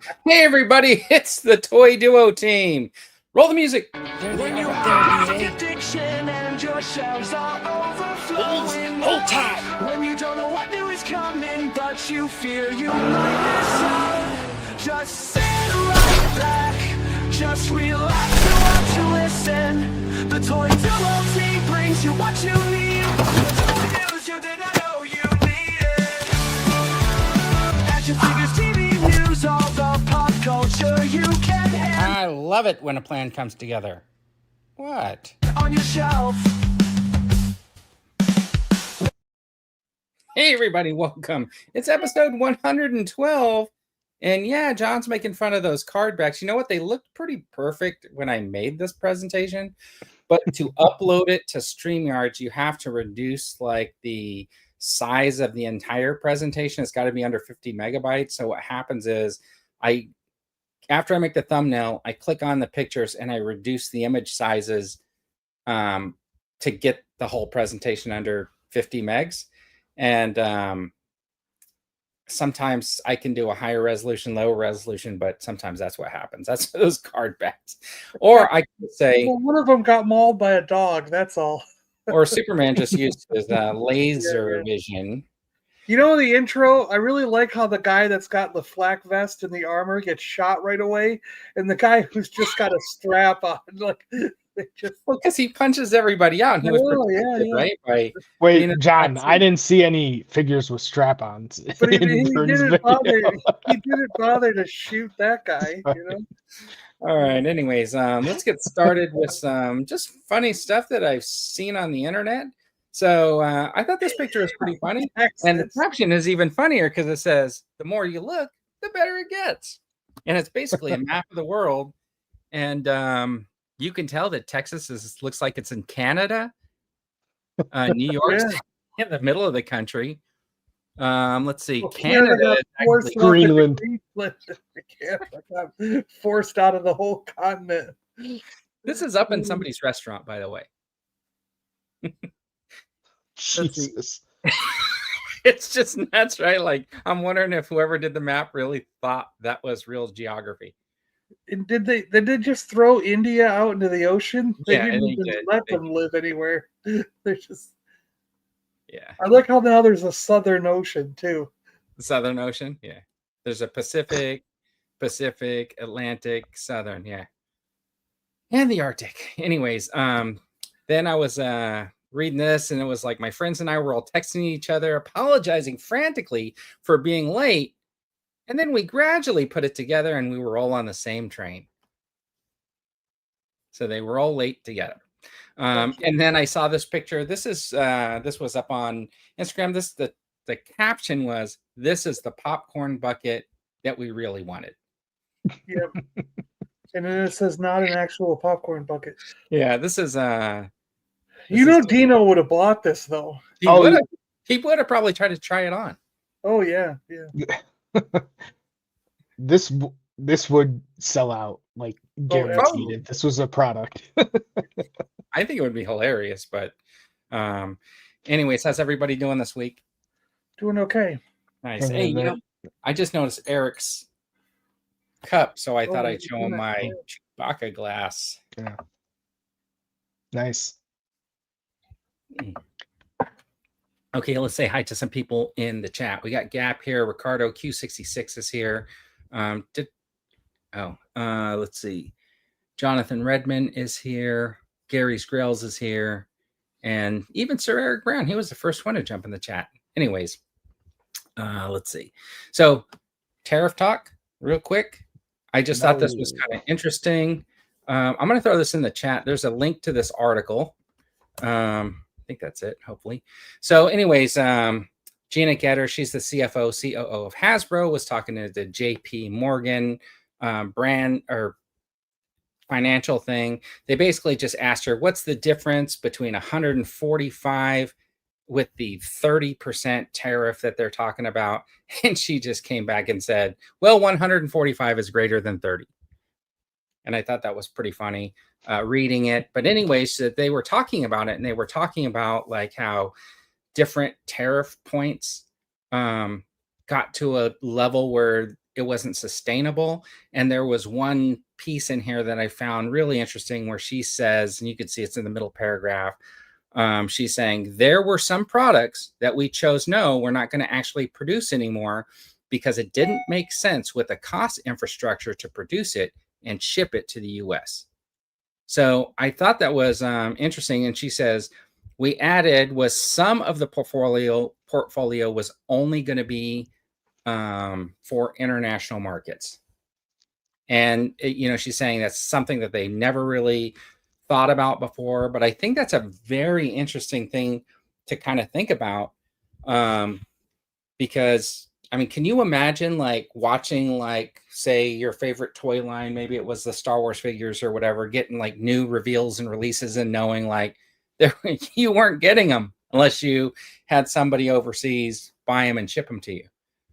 Hey everybody, it's the Toy Duo team. Roll the music. When you are addiction and your shelves are overflowing. Hold tight. When you don't know what new is coming, but you fear you might miss out. Just sit right back. Just relax and watch and listen. The Toy Duo team brings you what you need. The news you didn't know you needed. Action figures, TV news, all the pop culture you can handle. I love it when a plan comes together. What? On your shelf. Hey everybody, welcome. It's episode 112. And yeah, John's making fun of those card backs. You know what? They looked pretty perfect when I made this presentation. But to upload it to StreamYard, you have to reduce like the size of the entire presentation. It's got to be under 50 megabytes. So what happens is after I make the thumbnail, I click on the pictures and I reduce the image sizes to get the whole presentation under 50 megs. And sometimes I can do a higher resolution, lower resolution, but sometimes that's what happens. That's those card backs. Or I could say, well, one of them got mauled by a dog. That's all. or Superman just used his laser vision. You know the intro? I really like how the guy that's got the flak vest and the armor gets shot right away, and the guy who's just got a strap on, like they just. Well, because he punches everybody out. And he was protected, right? Wait, John, I didn't see any figures with strap-ons. But he didn't bother to shoot that guy, you know? All right. Anyways, let's get started with some just funny stuff that I've seen on the internet. So I thought this picture was pretty funny. And the caption is even funnier because it says, the more you look, the better it gets. And it's basically a map of the world. And you can tell that Texas looks like it's in Canada. New York's in the middle of the country. Let's see. Well, Canada, Greenland. Forced out of the whole continent. This is up in somebody's restaurant, by the way. Jesus. It's just nuts, right? Like, I'm wondering if whoever did the map really thought that was real geography. And did they just throw India out into the ocean? They didn't even let them live anywhere. They're just. Yeah. I like how now there's a Southern Ocean too. The Southern Ocean, yeah. There's a Pacific, Atlantic, Southern, yeah. And the Arctic. Anyways, then I was reading this, and it was like my friends and I were all texting each other, apologizing frantically for being late. And then we gradually put it together, and we were all on the same train. So they were all late together. And then I saw this picture. This was up on Instagram. The caption was, "This is the popcorn bucket that we really wanted." Yep. And then it says not an actual popcorn bucket. Yeah, this is Dino would have bought this though. He would have probably tried to try it on. Oh yeah. This would sell out, like guaranteed. If this was a product. I think it would be hilarious, but anyways, how's everybody doing this week? Doing okay. Nice. Hey, I just noticed Eric's cup, so I thought I'd show him my Chewbacca glass. Yeah. Nice. Okay, let's say hi to some people in the chat. We got Gap here. Ricardo Q66 is here. Let's see. Jonathan Redmond is here. Gary's Grails is here. And even Sir Eric Brown, he was the first one to jump in the chat. Anyways, let's see. So, tariff talk, real quick. I just thought this was kind of interesting. I'm going to throw this in the chat. There's a link to this article. I think that's it, hopefully. So anyways, Gina Getter, she's the CFO, COO of Hasbro, was talking to the JP Morgan brand or financial thing. They basically just asked her, what's the difference between 145 with the 30% tariff that they're talking about? And she just came back and said, well, 145 is greater than 30. And I thought that was pretty funny reading it. But anyways, they were talking about it, and they were talking about like how different tariff points got to a level where it wasn't sustainable. And there was one piece in here that I found really interesting where she says, and you can see it's in the middle paragraph, she's saying there were some products that we chose no, we're not going to actually produce anymore because it didn't make sense with the cost infrastructure to produce it and ship it to the US. So I thought that was interesting. And she says, we added was some of the portfolio was only going to be for international markets. And, she's saying that's something that they never really thought about before. But I think that's a very interesting thing to kind of think about. Because, I mean, can you imagine like watching, like, say your favorite toy line, maybe it was the Star Wars figures or whatever, getting like new reveals and releases and knowing like you weren't getting them unless you had somebody overseas buy them and ship them to you.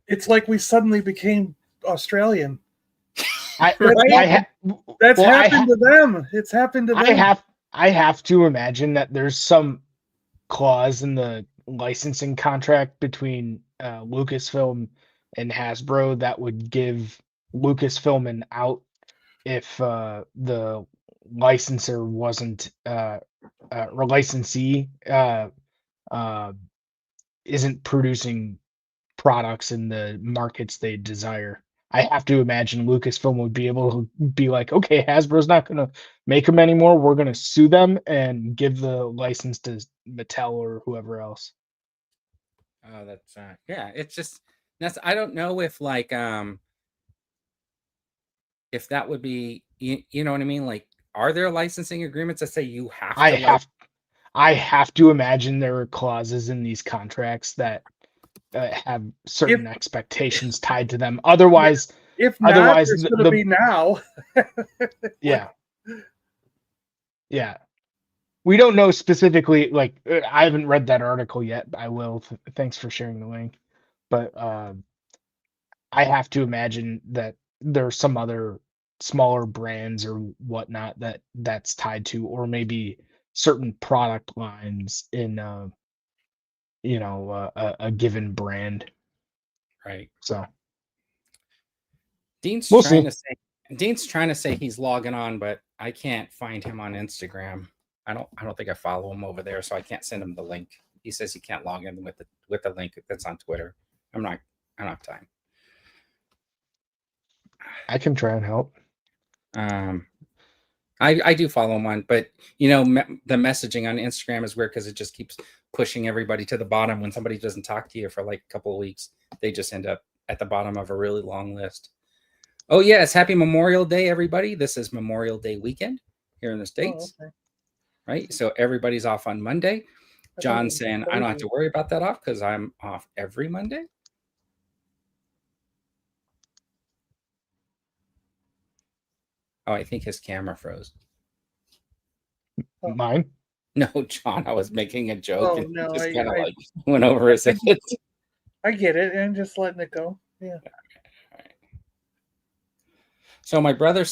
It's like we suddenly became Australian. That's happened to them. It's happened to them. I have to imagine that there's some clause in the licensing contract between Lucasfilm and Hasbro that would give Lucasfilm an out if the licensor wasn't or licensee isn't producing products in the markets they desire. I have to imagine Lucasfilm would be able to be like, okay, Hasbro's not going to make them anymore. We're going to sue them and give the license to Mattel or whoever else. Oh, that's yeah. It's just I don't know if like if that would be you know what I mean. Like, are there licensing agreements that say you have to? I have to imagine there are clauses in these contracts that have certain expectations tied to them. Otherwise, if not, there's going to be now. Yeah. Yeah. We don't know specifically, like, I haven't read that article yet. I will. Thanks for sharing the link. But I have to imagine that there are some other smaller brands or whatnot that's tied to, or maybe certain product lines in a given brand. Right. So Dean's trying to say he's logging on, but I can't find him on Instagram. I don't think I follow him over there, so I can't send him the link. He says he can't log in with the link that's on Twitter. I don't have time. I can try and help. I do follow him on, but the messaging on Instagram is weird because it just keeps pushing everybody to the bottom. When somebody doesn't talk to you for like a couple of weeks, they just end up at the bottom of a really long list. Oh yes, happy Memorial Day, everybody. This is Memorial Day weekend here in the States. Oh, okay. Right? So everybody's off on Monday. John's saying I don't have to worry about that off because I'm off every Monday. Oh, I think his camera froze. Mine? No, John, I was making a joke. Oh, no, just kind of like went over his head. I get it, and just letting it go. Yeah. So my brother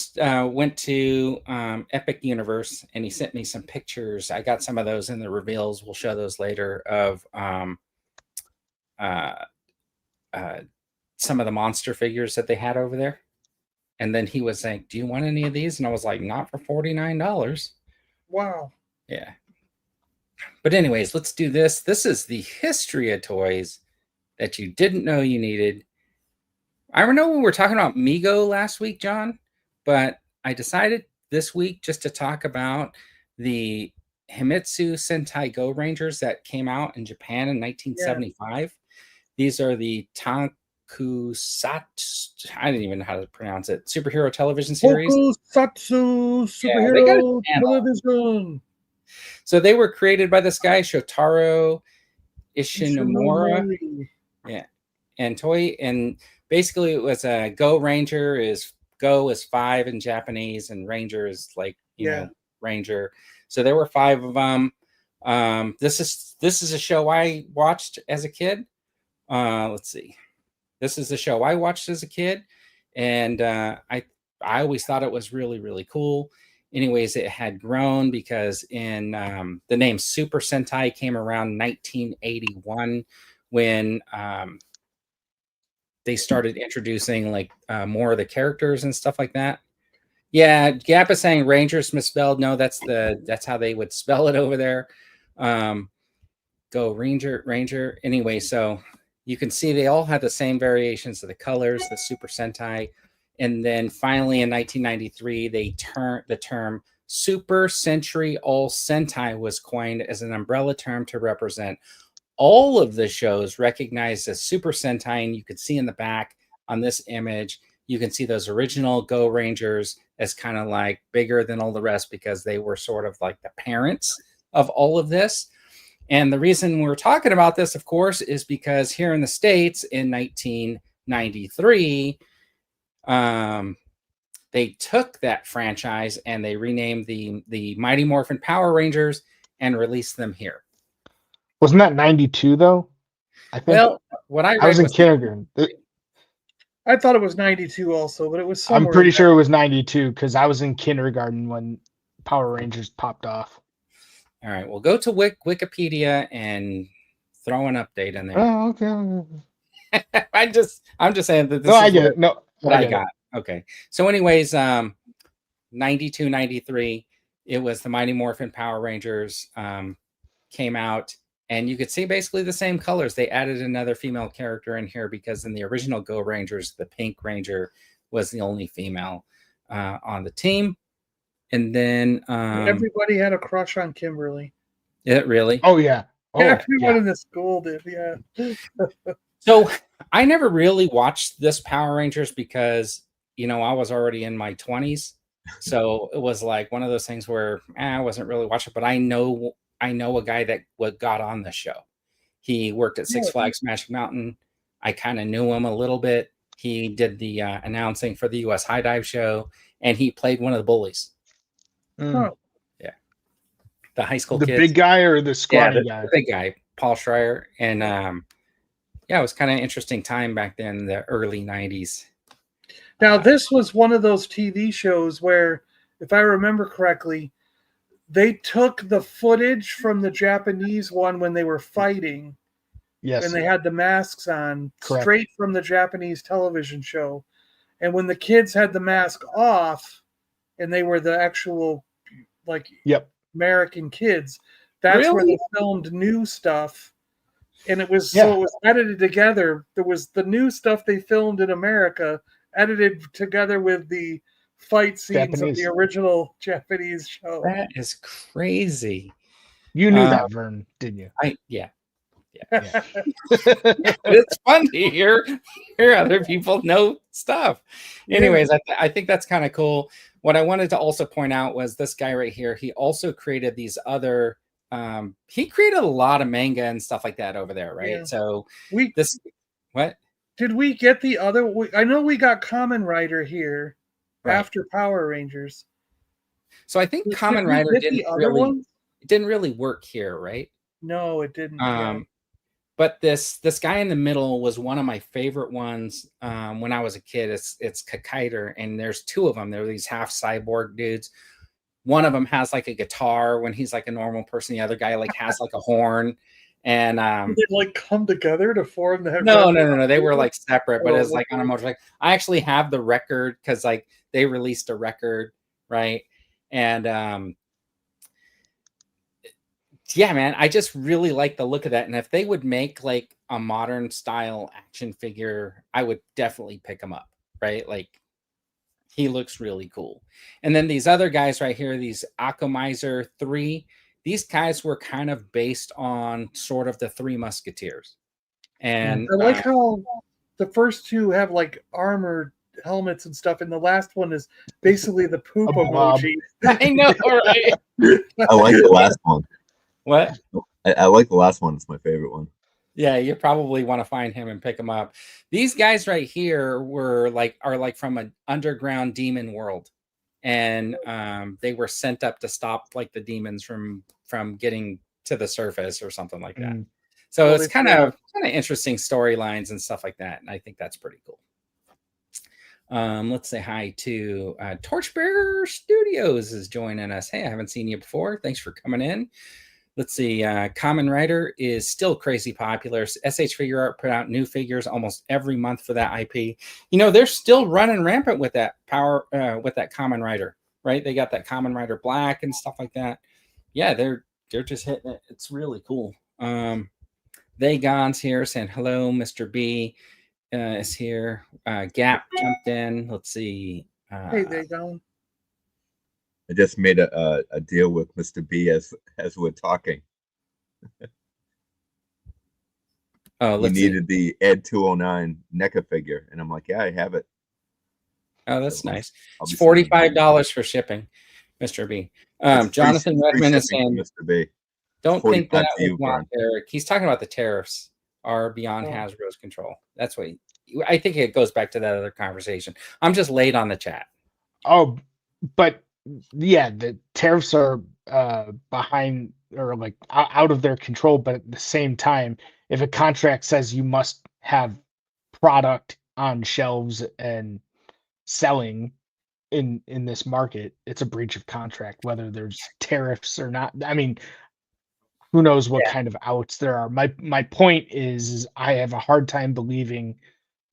went to Epic Universe, and he sent me some pictures. I got some of those in the reveals. We'll show those later of some of the monster figures that they had over there. And then he was like, do you want any of these? And I was like, not for $49. Wow. Yeah. But anyways, let's do this. This is the history of toys that you didn't know you needed. I know we were talking about Mego last week, John, but I decided this week just to talk about the Himitsu Sentai Go Rangers that came out in Japan in 1975. Yeah. These are the Tokusatsu, I didn't even know how to pronounce it, superhero television series. Tokusatsu superhero television. So they were created by this guy, Shotaro Ishinomura. Yeah. And basically it was a Go Ranger is Go is 5 in Japanese, and Ranger is like, you know, Ranger. So there were 5 of them. This is a show I watched as a kid. Let's see. This is the show I watched as a kid, and I always thought it was really, really cool. Anyways, it had grown because in the name Super Sentai came around 1981 when they started introducing like more of the characters and stuff like that. Yeah, Gap is saying Rangers misspelled. No, that's how they would spell it over there. Go Ranger. Anyway, so you can see they all have the same variations of the colors, the Super Sentai. And then finally in 1993, the term Super Century All Sentai was coined as an umbrella term to represent all of the shows recognized as Super Sentai. And you can see in the back on this image, you can see those original Go Rangers as kind of like bigger than all the rest because they were sort of like the parents of all of this. And the reason we're talking about this, of course, is because here in the States in 1993, they took that franchise and they renamed the Mighty Morphin Power Rangers and released them here. Wasn't that 92 though? I think. Well, what I read was in kindergarten. I thought it was 92 also, but it was somewhere. I'm pretty sure it was 92 because I was in kindergarten when Power Rangers popped off. All right, we'll go to Wikipedia and throw an update in there. Oh, okay. I'm just saying that this no, is I get it. No, what I got. Okay. So anyways, 92, 93, it was the Mighty Morphin Power Rangers came out, and you could see basically the same colors. They added another female character in here because in the original Go Rangers, the Pink Ranger was the only female on the team. And then everybody had a crush on Kimberly. It really? Oh yeah. Everyone in the school did. Yeah. So I never really watched this Power Rangers because I was already in my 20s, so it was like one of those things where I wasn't really watching. But I know a guy that got on the show. He worked at Six Flags Magic Mountain. I kind of knew him a little bit. He did the announcing for the U.S. High Dive show, and he played one of the bullies. Oh. Yeah, the high school the kids. Big guy or the squatty guy? The big guy, Paul Schreier, and it was kind of an interesting time back then, in the early 90s. Now, this was one of those TV shows where, if I remember correctly, they took the footage from the Japanese one when they were fighting. Yes. And they had the masks on. Correct. Straight from the Japanese television show. And when the kids had the mask off and they were the actual American kids, that's where they filmed new stuff. And it was so it was edited together. There was the new stuff they filmed in America edited together with the fight scenes of the original Japanese show. That is crazy. You knew that, Vern, didn't you? Yeah. It's fun to hear other people know stuff. Anyways, I think that's kind of cool. What I wanted to also point out was this guy right here. He also created these other he created a lot of manga and stuff like that over there, right? Yeah. So what? Did we get the other? I know we got Kamen Rider here after Power Rangers. So I think Kamen Rider didn't really work here, right? No, it didn't. But this guy in the middle was one of my favorite ones when I was a kid. It's Kakaider, and there's two of them. They're these half cyborg dudes. One of them has like a guitar when he's like a normal person. The other guy like has like a horn. And did they like come together to form the No. They were like separate, but it's like on a motorcycle. I actually have the record because like they released a record, right? And yeah, man, I just really like the look of that. And if they would make like a modern style action figure, I would definitely pick him up, right? Like he looks really cool. And then these other guys right here, these Akomizer 3, these guys were kind of based on sort of the Three Musketeers. And I like how the first two have like armor helmets and stuff, and the last one is basically the poop emoji. I know, right? I like the last one. What? I like the last one. It's my favorite one. Yeah, you probably want to find him and pick him up. These guys right here are like from an underground demon world, and they were sent up to stop like the demons from getting to the surface or something like that. So it's kind of interesting storylines and stuff like that, and I think that's pretty cool. Let's say hi to Torchbear Studios is joining us. Hey, I haven't seen you before. Thanks for coming in. Let's see. Common Rider is still crazy popular. SH Figure Art put out new figures almost every month for that IP. You know, they're still running rampant with that with that Common Rider, right? They got that Common Rider Black and stuff like that. Yeah, they're just hitting it. It's really cool. They Gon's here saying hello. Mr. B is here. Gap jumped in. Let's see. Hey, they Gon. I just made a deal with Mr. B as we're talking. Oh, he needed the Ed 209 NECA figure, and I'm like, yeah, I have it. Oh, that's nice. It's $45 for shipping, Mr. B. Jonathan Redmond is saying, Mr. B. Don't think that was not Eric. He's talking about the tariffs are beyond Hasbro's control. That's what I think it goes back to that other conversation. I'm just late on the chat. Oh, but yeah, the tariffs are behind or like out of their control. But at the same time, if a contract says you must have product on shelves and selling in this market, it's a breach of contract, whether there's tariffs or not. I mean, who knows what kind of outs there are. My point is I have a hard time believing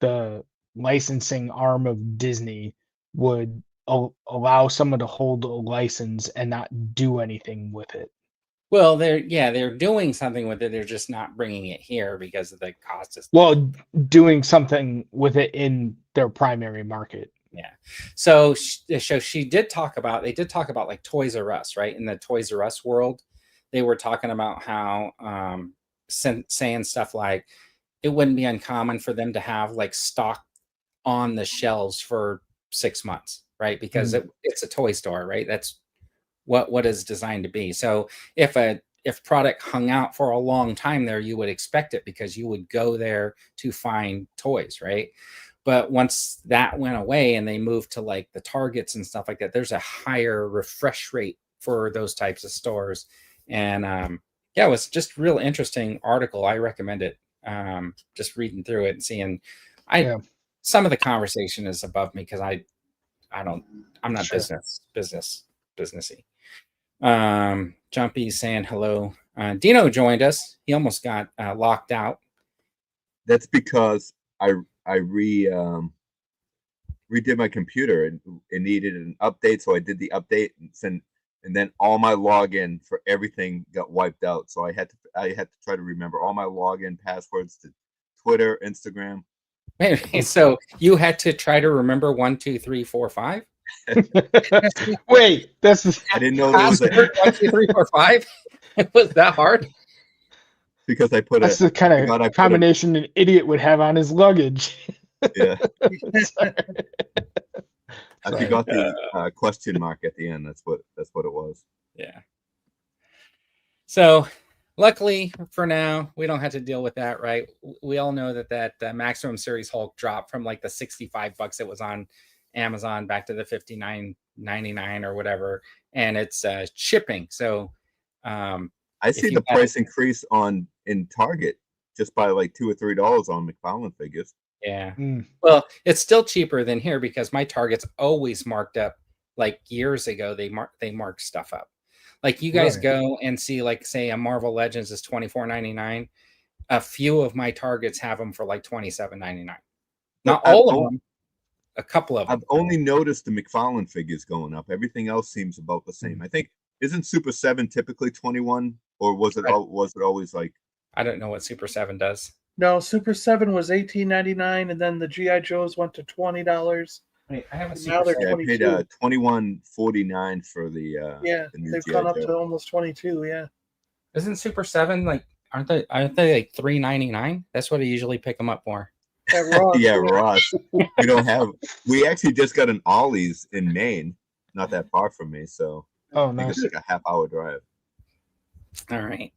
the licensing arm of Disney would allow someone to hold a license and not do anything with it. Well, they're doing something with it. They're just not bringing it here because of the cost. Well, doing something with it in their primary market. Yeah. So she did talk about, they did talk about like Toys R Us, right? In the Toys R Us world, they were talking about how saying stuff like it wouldn't be uncommon for them to have like stock on the shelves for 6 months, right? Because it's a toy store, right? That's what is designed to be. So if product hung out for a long time there, you would expect it because you would go there to find toys, right? But once that went away and they moved to like the Targets and stuff like that, there's a higher refresh rate for those types of stores. And yeah, it was just real interesting article. I recommend it. Just reading through it and seeing some of the conversation is above me because I'm not businessy. Jumpy saying hello. Dino joined us. He almost got locked out. That's because I redid my computer and it needed an update, so I did the update and then all my login for everything got wiped out. So I had to try to remember all my login passwords to Twitter, Instagram. So you had to try to remember 1, 2, 3, 4, 5. Wait, that's I didn't know there was 1, 2, 3, 4, 5. It was that hard because I put that's the kind of combination an idiot would have on his luggage. Yeah. I forgot the question mark at the end. That's what it was. Yeah. So luckily for now, we don't have to deal with that, right? We all know that Maximum Series Hulk dropped from like the $65 it was on Amazon back to the $59.99 or whatever, and it's shipping. So I see the price increase in Target just by like $2 or $3 on McFarlane figures. Yeah. Well, it's still cheaper than here because my Target's always marked up. Like years ago, they marked stuff up. Like you guys go and see, like, say a Marvel Legends is $24.99. A few of my Targets have them for like $27.99. Not all of them. A couple of them. I've only noticed the McFarlane figures going up. Everything else seems about the same. I think isn't Super 7 typically 21, or was it always like? I don't know what Super 7 does. No, Super 7 was $18.99, and then the GI Joes went to $20. Wait, I have a now they're I paid $21.49 for the the new they've gone up to almost 22. Yeah, isn't Super 7 like aren't they like $3.99? That's what I usually pick them up for. Ross. We actually just got an Ollie's in Maine, not that far from me, so nice. It's like a half-hour drive. All right.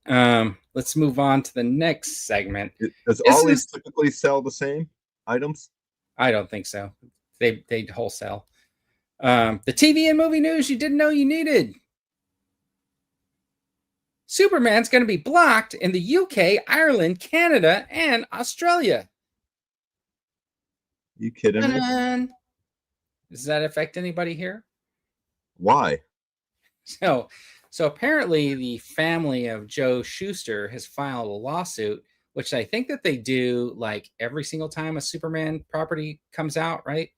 Let's move on to the next segment. Does Ollie's typically sell the same items? I don't think so. They wholesale. The TV and movie news you didn't know you needed. Superman's going to be blocked in the UK, Ireland, Canada, and Australia. You kidding me? Does that affect anybody here? Why? So, So apparently the family of Joe Shuster has filed a lawsuit, which I think that they do like every single time a Superman property comes out, right?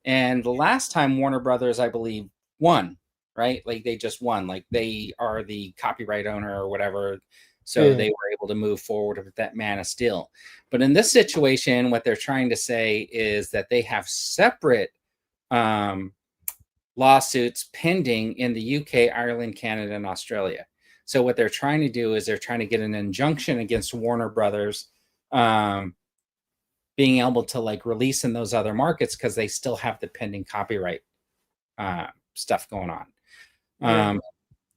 And the last time Warner Brothers, I believe, won, right? Like they just won, like they are the copyright owner or whatever. So they were able to move forward with that Man of Steel. But in this situation, what they're trying to say is that they have separate lawsuits pending in the UK, Ireland, Canada, and Australia. So what they're trying to do is they're trying to get an injunction against Warner Brothers being able to like release in those other markets because they still have the pending copyright stuff going on.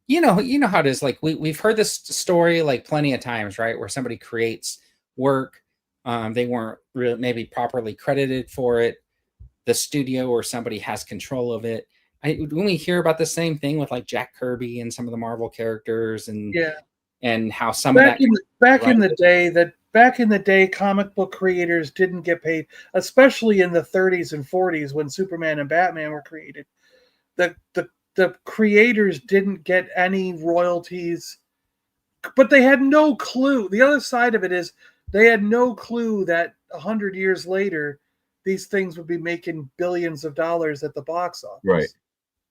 You know how it is. Like we've heard this story like plenty of times, right? Where somebody creates work, they weren't really maybe properly credited for it. The studio or somebody has control of it. When we hear about the same thing with like Jack Kirby and some of the Marvel characters, and how some back of that back in the day, comic book creators didn't get paid, especially in the 30s and 40s when Superman and Batman were created. The creators didn't get any royalties, but they had no clue. The other side of it is they had no clue that 100 years later, these things would be making billions of dollars at the box office. Right.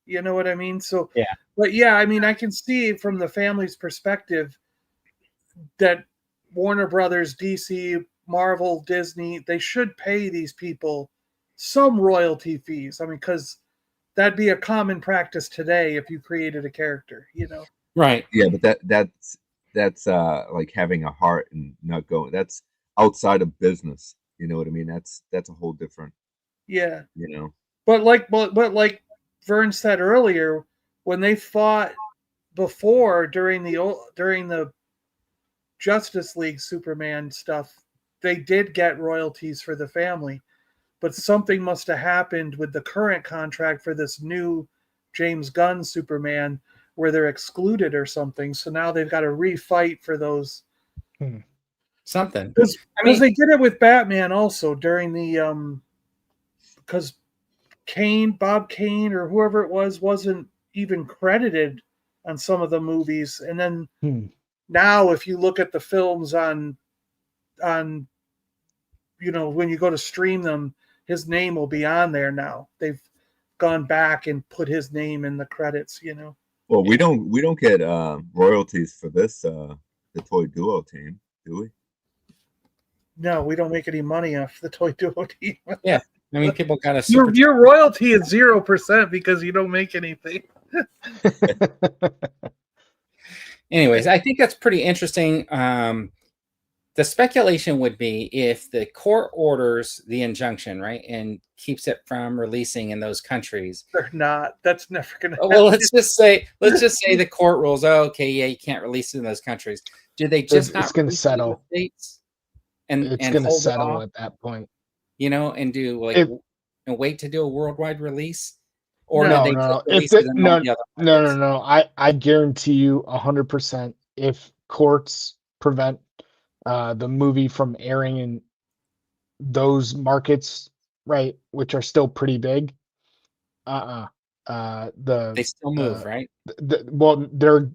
You know what I mean? So, yeah. But yeah, I mean, I can see from the family's perspective that Warner Brothers, DC, Marvel, Disney, they should pay these people some royalty fees. I mean, because that'd be a common practice today if you created a character, you know? Right. Yeah, but that's like having a heart and not going. That's outside of business. You know what I mean? That's a whole different. Yeah. You know. But like Vern said earlier, when they fought before during the Justice League Superman stuff, they did get royalties for the family. But something must have happened with the current contract for this new James Gunn Superman where they're excluded or something. So now they've got to refight for those. Something. Because they did it with Batman also during the because Bob Kane or whoever it was wasn't even credited on some of the movies. And then now if you look at the films on when you go to stream them, his name will be on there now. They've gone back and put his name in the credits, you know. Well, we don't get royalties for this the Toy Duo team, do we? No, we don't make any money off the Toy Duo team. Yeah. I mean, people got a your royalty is 0% because you don't make anything. Anyways, I think that's pretty interesting. The speculation would be if the court orders the injunction, right, and keeps it from releasing in those countries. They're not. That's never going to happen. Well, let's just say the court rules. Oh, okay, yeah, you can't release it in those countries. Do they just it's going to settle? States and it's going to settle at that point. You know, and do and wait to do a worldwide release, or no. I guarantee you 100% if courts prevent the movie from airing in those markets, right, which are still pretty big. They still move, right? Well, they're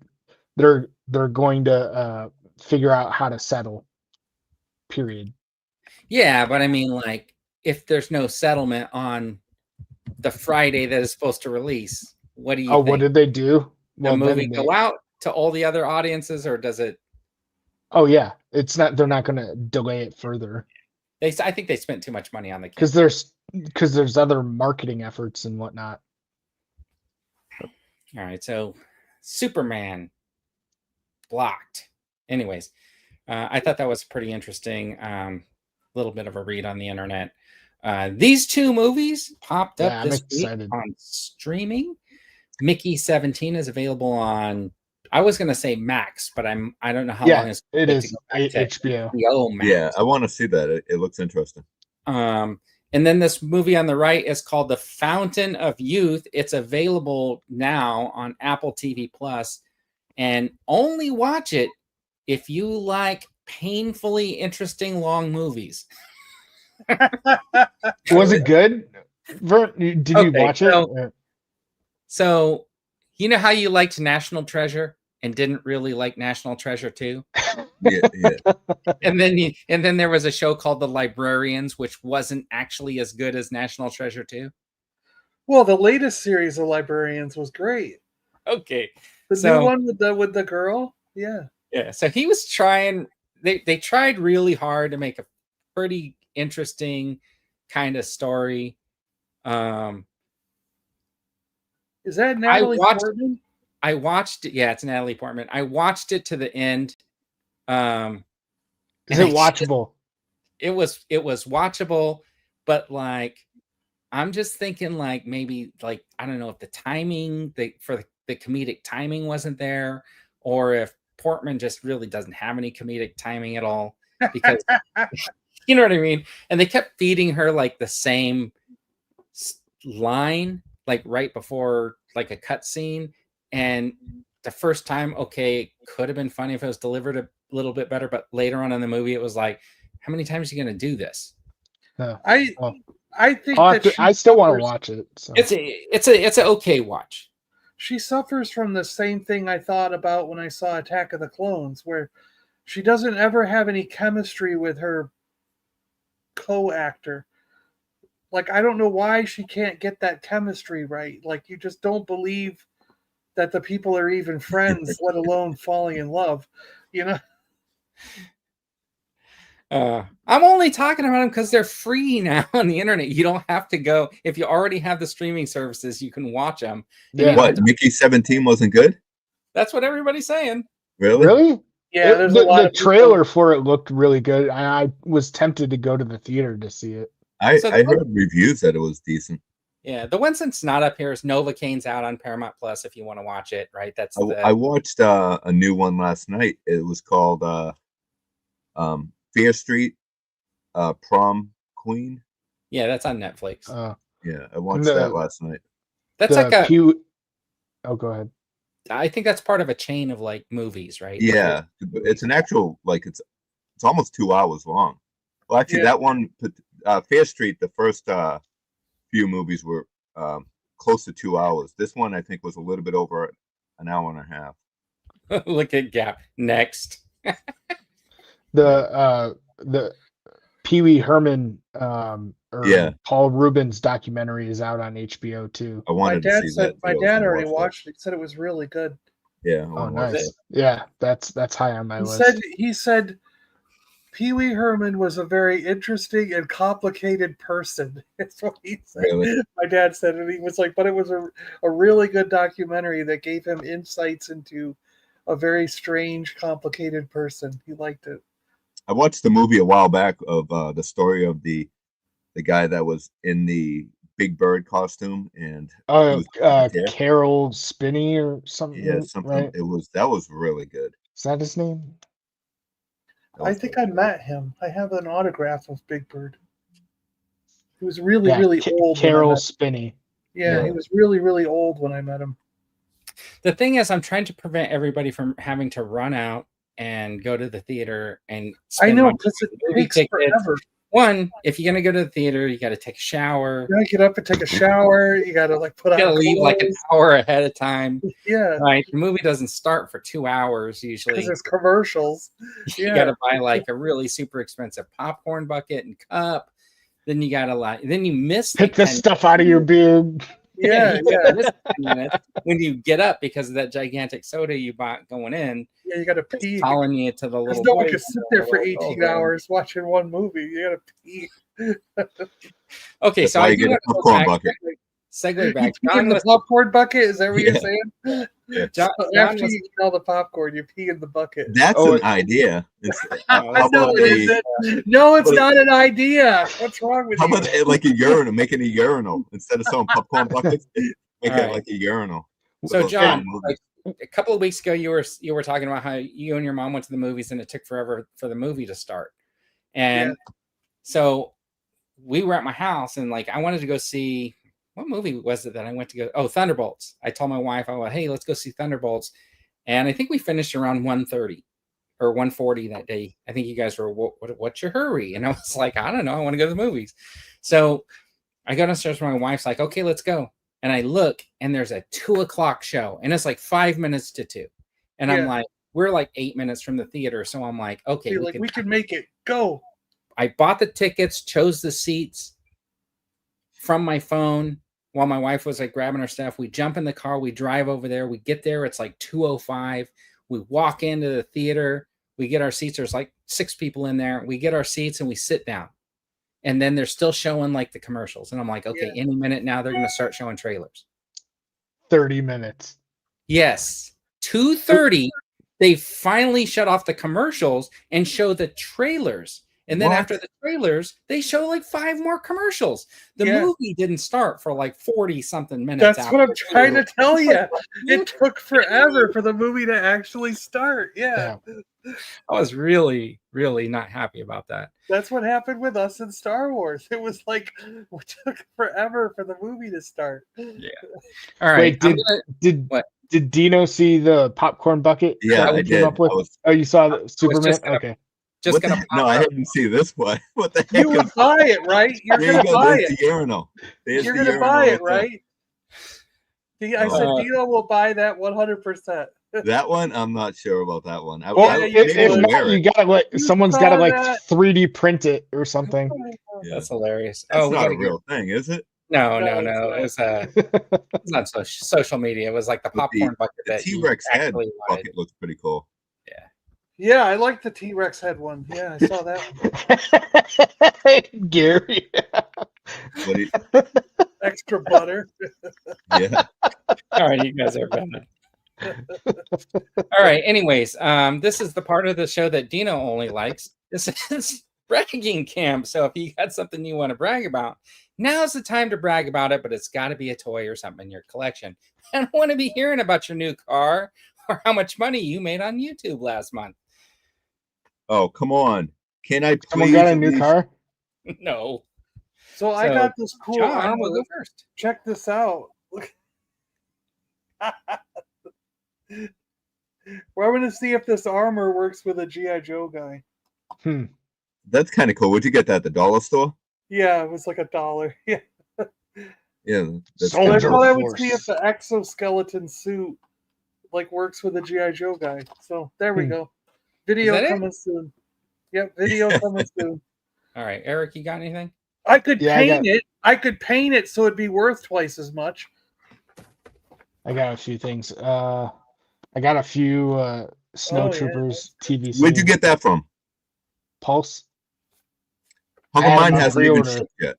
going to figure out how to settle. Period. Yeah, but I mean, like, if there's no settlement on the Friday that is supposed to release, what do you think? What did they do? The movie go out to all the other audiences, or does it? Oh yeah, it's not. They're not going to delay it further. I think they spent too much money on the because there's other marketing efforts and whatnot. All right, so Superman blocked. Anyways, I thought that was pretty interesting. Little bit of a read on the internet. These two movies popped up this week on streaming. Mickey 17 is available on. I was going to say Max, but I don't know how long it is. HBO. Max. Yeah, I want to see that. It looks interesting. And then this movie on the right is called The Fountain of Youth. It's available now on Apple TV Plus, and only watch it if you like painfully interesting long movies. Was it good? Did you watch it? So You know how you liked National Treasure and didn't really like National Treasure 2? Yeah, yeah. And then there was a show called The Librarians, which wasn't actually as good as National Treasure 2. Well, the latest series of Librarians was great. Okay. The new one with the girl? Yeah. Yeah. So he was trying, they tried really hard to make a pretty interesting kind of story. Is that Natalie Portman? I watched it. Yeah, it's Natalie Portman. I watched it to the end. Is it watchable? It was watchable, but like I'm just thinking like maybe like I don't know if the timing for the comedic timing wasn't there, or if Portman just really doesn't have any comedic timing at all, because you know what I mean. And they kept feeding her like the same line, like right before like a cut scene, and the first time, okay, it could have been funny if it was delivered a little bit better, but later on in the movie, it was like, how many times are you going to do this? No. I think I still want to watch it. So. It's an okay watch. She suffers from the same thing I thought about when I saw Attack of the Clones, where she doesn't ever have any chemistry with her co-actor. Like, I don't know why she can't get that chemistry right. Like, you just don't believe that the people are even friends, let alone falling in love, you know? I'm only talking about them because they're free now on the internet. You don't have to go. If you already have the streaming services, you can watch them. Yeah. What, Mickey 17 wasn't good? That's what everybody's saying. Really? Yeah, there's a lot the trailer for it looked really good. I was tempted to go to the theater to see it. I heard reviews that it was decent. Yeah, the one that's not up here is Novocaine's out on Paramount Plus if you want to watch it, right? I watched a new one last night. It was called Fear Street, Prom Queen. Yeah, that's on Netflix. Yeah, I watched that last night. That's like a Oh, go ahead. I think that's part of a chain of like movies, right? Yeah, it's an actual like it's almost 2 hours long. Well, actually, that one, Fear Street, the first few movies were close to 2 hours. This one, I think, was a little bit over an hour and a half. Look at Gap. Next. The Pee Wee Herman Paul Rubens documentary is out on HBO too. I wanted to see that. My dad already watched it. He said it was really good. Yeah. Oh, nice. Yeah, that's high on my list. He said Pee Wee Herman was a very interesting and complicated person. That's what he said. Really? My dad said it. He was like, but it was a really good documentary that gave him insights into a very strange, complicated person. He liked it. I watched the movie a while back of the story of the guy that was in the Big Bird costume and Carol Spinney or something. Yeah, something. Right? That was really good. Is that his name? I think I met him. I have an autograph of Big Bird. He was really old. Carol Spinney. Yeah, he was really, really old when I met him. The thing is, I'm trying to prevent everybody from having to run out and go to the theater and I know, because it takes forever. One, if you're gonna go to the theater, you got to take a shower. You gotta get up and take a shower. You gotta put on. You gotta leave like an hour ahead of time. Yeah. Right. The movie doesn't start for 2 hours usually. Because there's commercials. You gotta buy like a really super expensive popcorn bucket and cup. Then you gotta then you miss pick the stuff out of your beard. Yeah. When you get up because of that gigantic soda you bought going in. Yeah, you got to pee. Following you to the little. No one can sit there for 18 hours watching one movie. You got to pee. Okay, so I do have a popcorn bucket. Segue back. You pee in the popcorn bucket? Is that what you're saying? Yeah. After you eat all the popcorn, you pee in the bucket. That's an idea. No, it's not an idea. What's wrong with you? How about like a urinal? Making a urinal instead of selling popcorn buckets. Make it like a urinal. So, John, a couple of weeks ago, you were talking about how you and your mom went to the movies and it took forever for the movie to start. And so we were at my house and like I wanted to go see. What movie was it that I went to go? Oh, Thunderbolts. I told my wife, hey, let's go see Thunderbolts. And I think we finished around 1:30 or 1:40 that day. I think you guys were, what's your hurry? And I was like, I don't know. I want to go to the movies. So I go downstairs. My wife's like, okay, let's go. and I look, and there's a 2:00 show, and it's like 5 minutes to 2, and I'm like, we're like 8 minutes from the theater, so I'm like, okay, we can make it. Go. I bought the tickets, chose the seats from my phone while my wife was like grabbing her stuff. We jump in the car, we drive over there, we get there, it's like 2:05. We walk into the theater, we get our seats. There's like 6 people in there. We get our seats and we sit down. And then they're still showing like the commercials. And I'm like, okay, any minute now they're going to start showing trailers. 30 minutes. Yes. 2:30, they finally shut off the commercials and show the trailers. And then after the trailers, they show like 5 more commercials. The movie didn't start for like 40-something minutes. That's what I'm trying to tell you. It took forever for the movie to actually start. Yeah. I was really, really not happy about that. That's what happened with us in Star Wars. It was like it took forever for the movie to start. Yeah. All right. Wait, did Dino see the popcorn bucket? Yeah, I did. Oh, you saw the Superman? Okay. No, I haven't seen this one. What the heck? You would buy it, right? You're going to buy it. You're going to buy it, right? I said Dino will buy that 100%. That one, I'm not sure about that one. If not, you gotta someone's got to 3D print it or something. Yeah. That's hilarious. That's not a real thing, is it? No. It's not social media. It was like the popcorn bucket. The T-Rex head bucket looks pretty cool. Yeah, I like the T-Rex head one. Yeah, I saw that one. Gary. Extra butter. Yeah. All right, you guys are bad. All right, anyways, this is the part of the show that Dino only likes. This is bragging camp. So if you got something you want to brag about, now's the time to brag about it, but it's got to be a toy or something in your collection. I don't want to be hearing about your new car or how much money you made on YouTube last month. Oh, come on. Can I please? Someone got a new car? No. So I got this cool John, armor. we'll go first. Check this out. Look. We're going to see if this armor works with a G.I. Joe guy. That's kind of cool. Would you get that at the dollar store? Yeah, it was like $1. Yeah. Yeah. That's I thought I would see if the exoskeleton suit works with a G.I. Joe guy. So there we go. Video coming soon. Yep, video coming soon. All right, Eric, you got anything? I could paint it. I could paint it so it'd be worth twice as much. I got a few things. I got a few Snow Troopers TV. Where'd you get that from? Pulse. How come mine hasn't even shipped yet?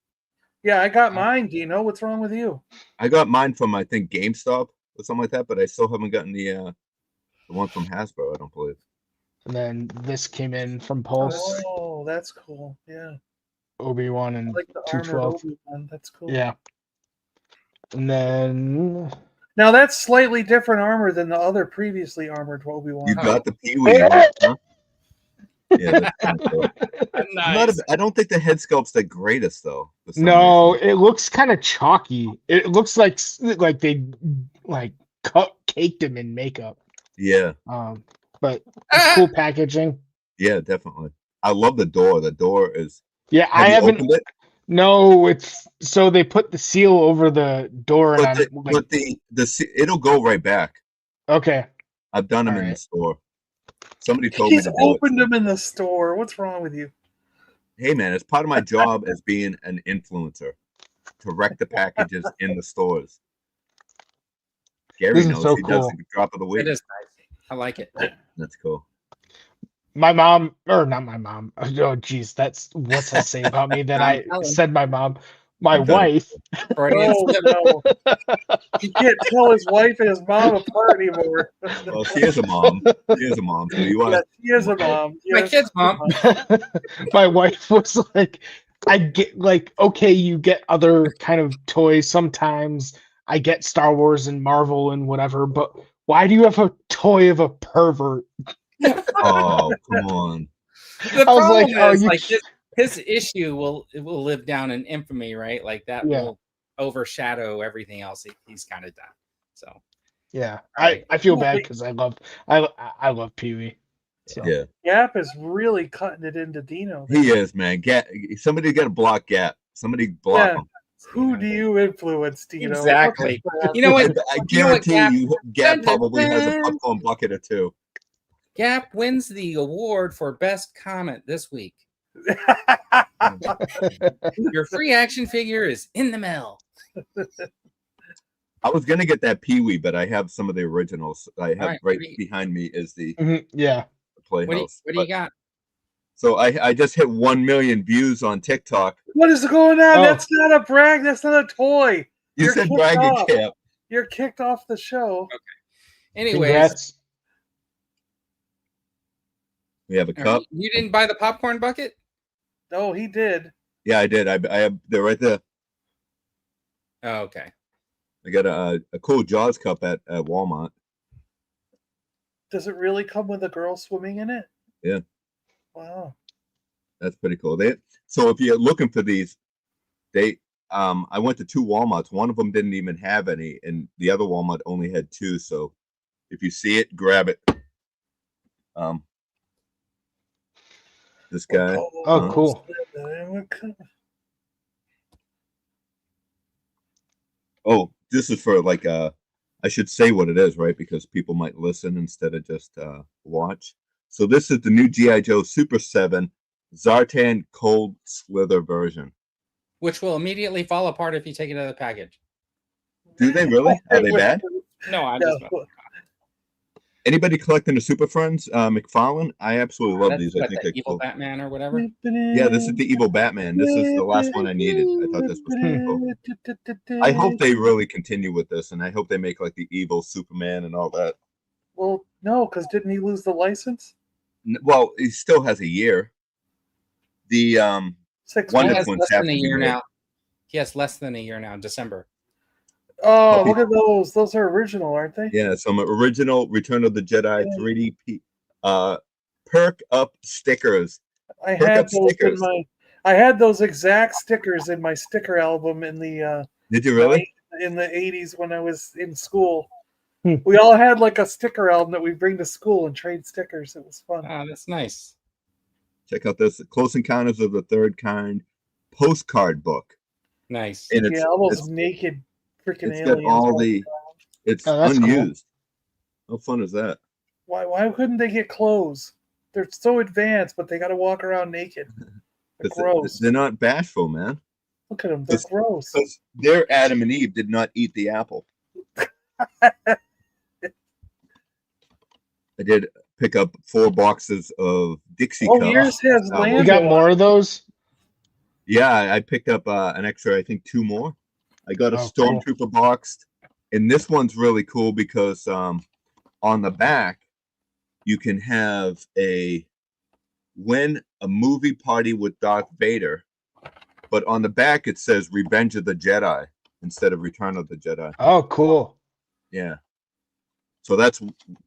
Yeah, I got mine, Dino. What's wrong with you? I got mine from, I think, GameStop or something like that, but I still haven't gotten the one from Hasbro, I don't believe. And then this came in from Pulse. Oh, that's cool. Yeah. Obi-Wan and like the 212. Obi-Wan. That's cool. Yeah. And then now that's slightly different armor than the other previously armored Obi-Wan. You got the Pee-wee, huh? Yeah, that's kind of cool. Nice. I don't think the head sculpt's the greatest though. No, it looks kind of chalky. It looks like they caked him in makeup. Yeah. But it's cool packaging. Yeah, definitely. I love the door. The door is. Yeah, I haven't. Opened it? No, it's so they put the seal over the door, but it'll go right back. Okay. I've done them in the store. Somebody told me to opened them in the store. What's wrong with you? Hey man, it's part of my job as being an influencer to wreck the packages in the stores. Gary knows he does the drop of the week. It is nice. I like it. That's cool. My mom, or not my mom. Oh, geez, that's what's that say about me that I said my mom. My wife. Oh, no. You can't tell his wife and his mom apart anymore. Well, she is a mom. She is a mom. So you want she is a mom. My kid's mom. My wife was like, I get okay, you get other kind of toys sometimes. I get Star Wars and Marvel and whatever, but why do you have a toy of a pervert? Oh, come on. The problem is, his issue will live down in infamy, right? Like that will overshadow everything else he's kind of done. So yeah, I feel bad because I love Pee-wee. So. Yeah, Gap is really cutting it into Dino. He is, man. Somebody got to block Gap. Somebody block him. Who do you influence, Tito? Exactly. What the You know what? I You know what, guarantee you, Gap Dun, dun, probably has a dun. popcorn bucket or two. Gap wins the award for best comment this week. Your free action figure is in the mail. I was gonna get that Pee-wee, but I have some of the originals. I have right, right behind me is the Yeah. Playhouse. What do you got? So I just hit 1 million views on TikTok. What is going on? Oh. That's not a brag. That's not a toy. You You're said kicked bragging off. camp. You're kicked off the show. Anyways, Congrats. We have a cup. You didn't buy the popcorn bucket? No, he did. Yeah, I did. I have. They're right there. Oh, okay. I got a cool Jaws cup at Walmart. Does it really come with a girl swimming in it? Yeah. Wow. That's pretty cool. So if you're looking for these, I went to 2 Walmarts. One of them didn't even have any, and the other Walmart only had 2. So if you see it, grab it. This guy. Oh, cool. Oh, this is for like I should say what it is, right? Because people might listen instead of just watch. So this is the new G.I. Joe Super 7 Zartan Cold Slither version. Which will immediately fall apart if you take it out of the package. Do they really? Are they bad? No, I'm No. just. Anybody collecting the Super Friends, McFarlane? I absolutely love these. I think they're Evil cool. Batman or whatever. Yeah, this is the Evil Batman. This is the last one I needed. I thought this was pretty cool. I hope they really continue with this, and I hope they make like the evil Superman and all that. Well, no, because didn't he lose the license? Well, he still has a year. The 6 Wonder He has Twins less have than a to be year made. now. He has less than a year now, December. Oh, look at those. Those are original, aren't they? Yeah, some original Return of the Jedi 3D perk up stickers. I Perk had up those stickers. I had those exact stickers in my sticker album in the Did you really? in the 80s when I was in school. We all had like a sticker album that we bring to school and trade stickers. It was fun. Oh, that's nice. Check out this Close Encounters of the Third Kind postcard book. Nice. And Yeah, all those naked freaking it's aliens. got all the it's that's unused. Cool. How fun is that? Why couldn't they get clothes? They're so advanced, but they got to walk around naked. They're gross. They're not bashful, man. Look at them. They're gross. Because their Adam and Eve did not eat the apple. I did pick up 4 boxes of Dixie cups. Yours has Lando. You got more of those? Yeah, I picked up an extra, I think 2 more. I got a Stormtrooper box, and this one's really cool because on the back you can have win a movie party with Darth Vader, but on the back it says Revenge of the Jedi instead of Return of the Jedi. Oh, cool. Yeah. So that's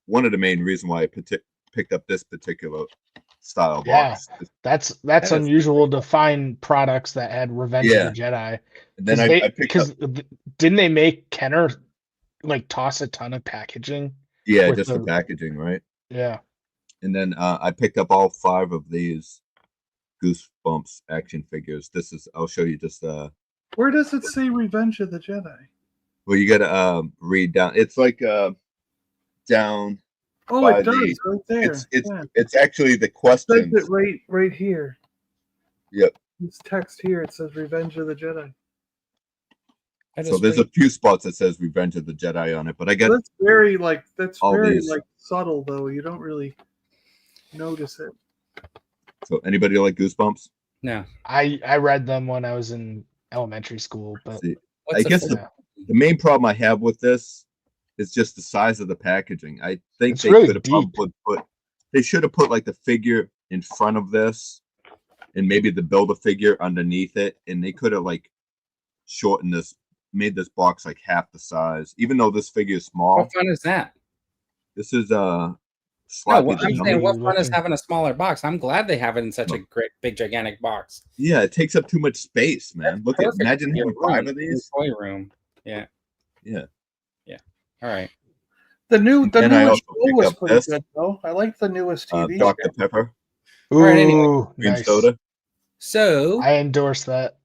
one of the main reasons why I picked up this particular style box. That's unusual to find products that had Revenge of the Jedi. And then I picked up, didn't they make Kenner like toss a ton of packaging? Yeah, just the packaging, right? Yeah. And then I picked up all 5 of these Goosebumps action figures. I'll show you just Where does it say Revenge of the Jedi? well, you gotta read down. It's like down. Oh, it does right there. It's actually the questions. It says it right here. Yep. This text here, it says Revenge of the Jedi. So there's a few spots that says Revenge of the Jedi on it, but I got that's very these. like subtle though. You don't really notice it. So anybody like Goosebumps? No. I read them when I was in elementary school, but I guess the main problem I have with this is just the size of the packaging. I think it's they really could have deep. they should have put like the figure in front of this and maybe the Build-A-Figure underneath it, and they could have like shortened this, made this box like half the size, even though this figure is small. What fun is that? This is I'm saying what fun is having a smaller box. I'm glad they have it in such a great big gigantic box. Yeah, it takes up too much space, man. That's Look at perfect imagine for having your 5 room, of these. your toy room. Yeah. Yeah. All right. The newest show was up pretty this. good though. I like the newest TV. Dr. Pepper. Ooh, All right, anyway. Green nice. soda. So I endorse that.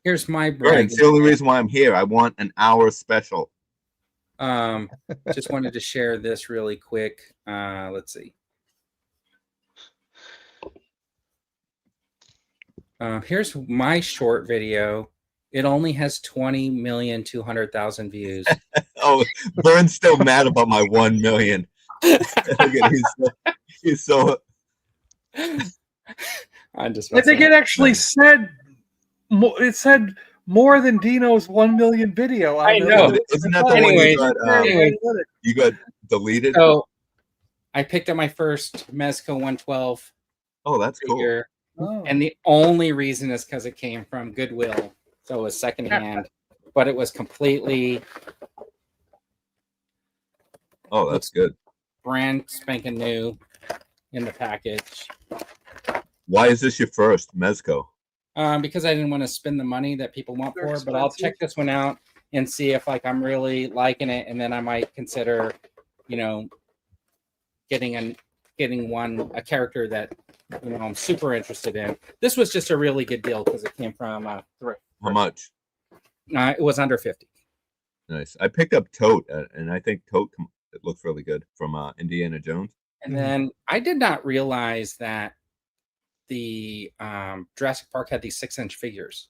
Here's my Right, brag. it's the only reason why I'm here. I want an hour special. Just wanted to share this really quick. Let's see. Here's my short video. It only has 20,200,000 views. Oh, Vern's still mad about my 1 million. Look at he's so. I'm just. I think it actually said. It said more than Dino's 1 million video. I know. Isn't that the Anyways, one you got deleted? So I picked up my first Mezco 112. Oh, that's figure, cool. And the only reason is because it came from Goodwill. So it was secondhand, but it was completely. Oh, that's good. Brand spanking new in the package. Why is this your first Mezco? Because I didn't want to spend the money that people want for it, but I'll check this one out and see if like I'm really liking it, and then I might consider, getting a character that I'm super interested in. This was just a really good deal because it came from thrift. How much? It was under 50. Nice. I picked up Tote, and I think Tote it looks really good from Indiana Jones. And then I did not realize that the Jurassic Park had these 6-inch figures.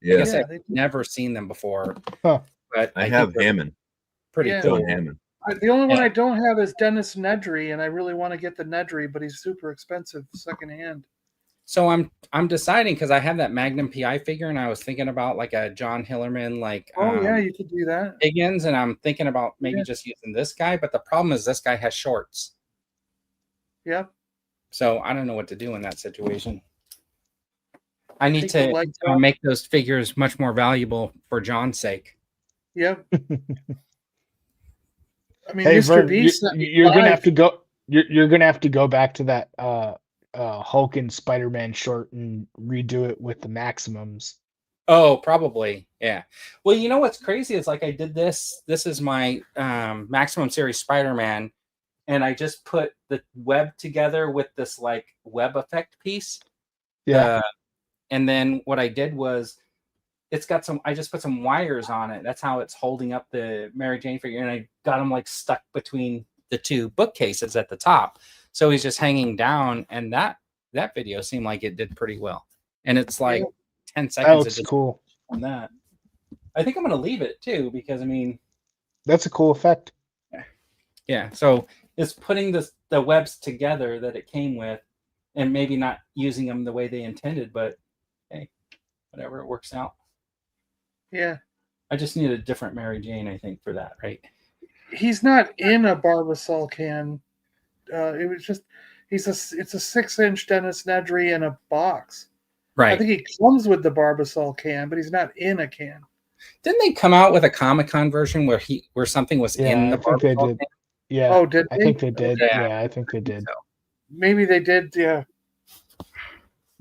Yeah, I guess I've never seen them before. Huh. But I have Hammond. Pretty cool. John Hammond. The only one I don't have is Dennis Nedry, and I really want to get the Nedry, but he's super expensive secondhand. So I'm deciding because I have that Magnum PI figure, and I was thinking about like a John Hillerman, like you could do that. Higgins, and I'm thinking about maybe just using this guy. But the problem is this guy has shorts. Yep. So I don't know what to do in that situation. I need to make those figures much more valuable for John's sake. Yep. I mean, hey, Mr. Vern, Beast. You're gonna have to go. You're gonna have to go back to that Hulk and Spider-Man short and redo it with the maximums. Oh, probably. Yeah. Well, you know what's crazy is like I did this. This is my Maximum Series Spider-Man, and I just put the web together with this like web effect piece. Yeah. And then what I did was I just put some wires on it. That's how it's holding up the Mary Jane figure. And I got them like stuck between the two bookcases at the top. So he's just hanging down. And that video seemed like it did pretty well. And it's like 10 seconds. That looks cool. On that. I think I'm going to leave it too, because I mean, that's a cool effect. Yeah. So it's putting the webs together that it came with and maybe not using them the way they intended, but hey, whatever, it works out. Yeah. I just need a different Mary Jane, I think, for that, right? He's not in a Barbasol can. It was just it's a 6-inch Dennis Nedry in a box. Right. I think he comes with the Barbasol can, but he's not in a can. Didn't they come out with a Comic-Con version where something was in the Barbasol can? Yeah. Oh, did they? I think they did. Yeah. Yeah, I think they did. So. Maybe they did. Yeah.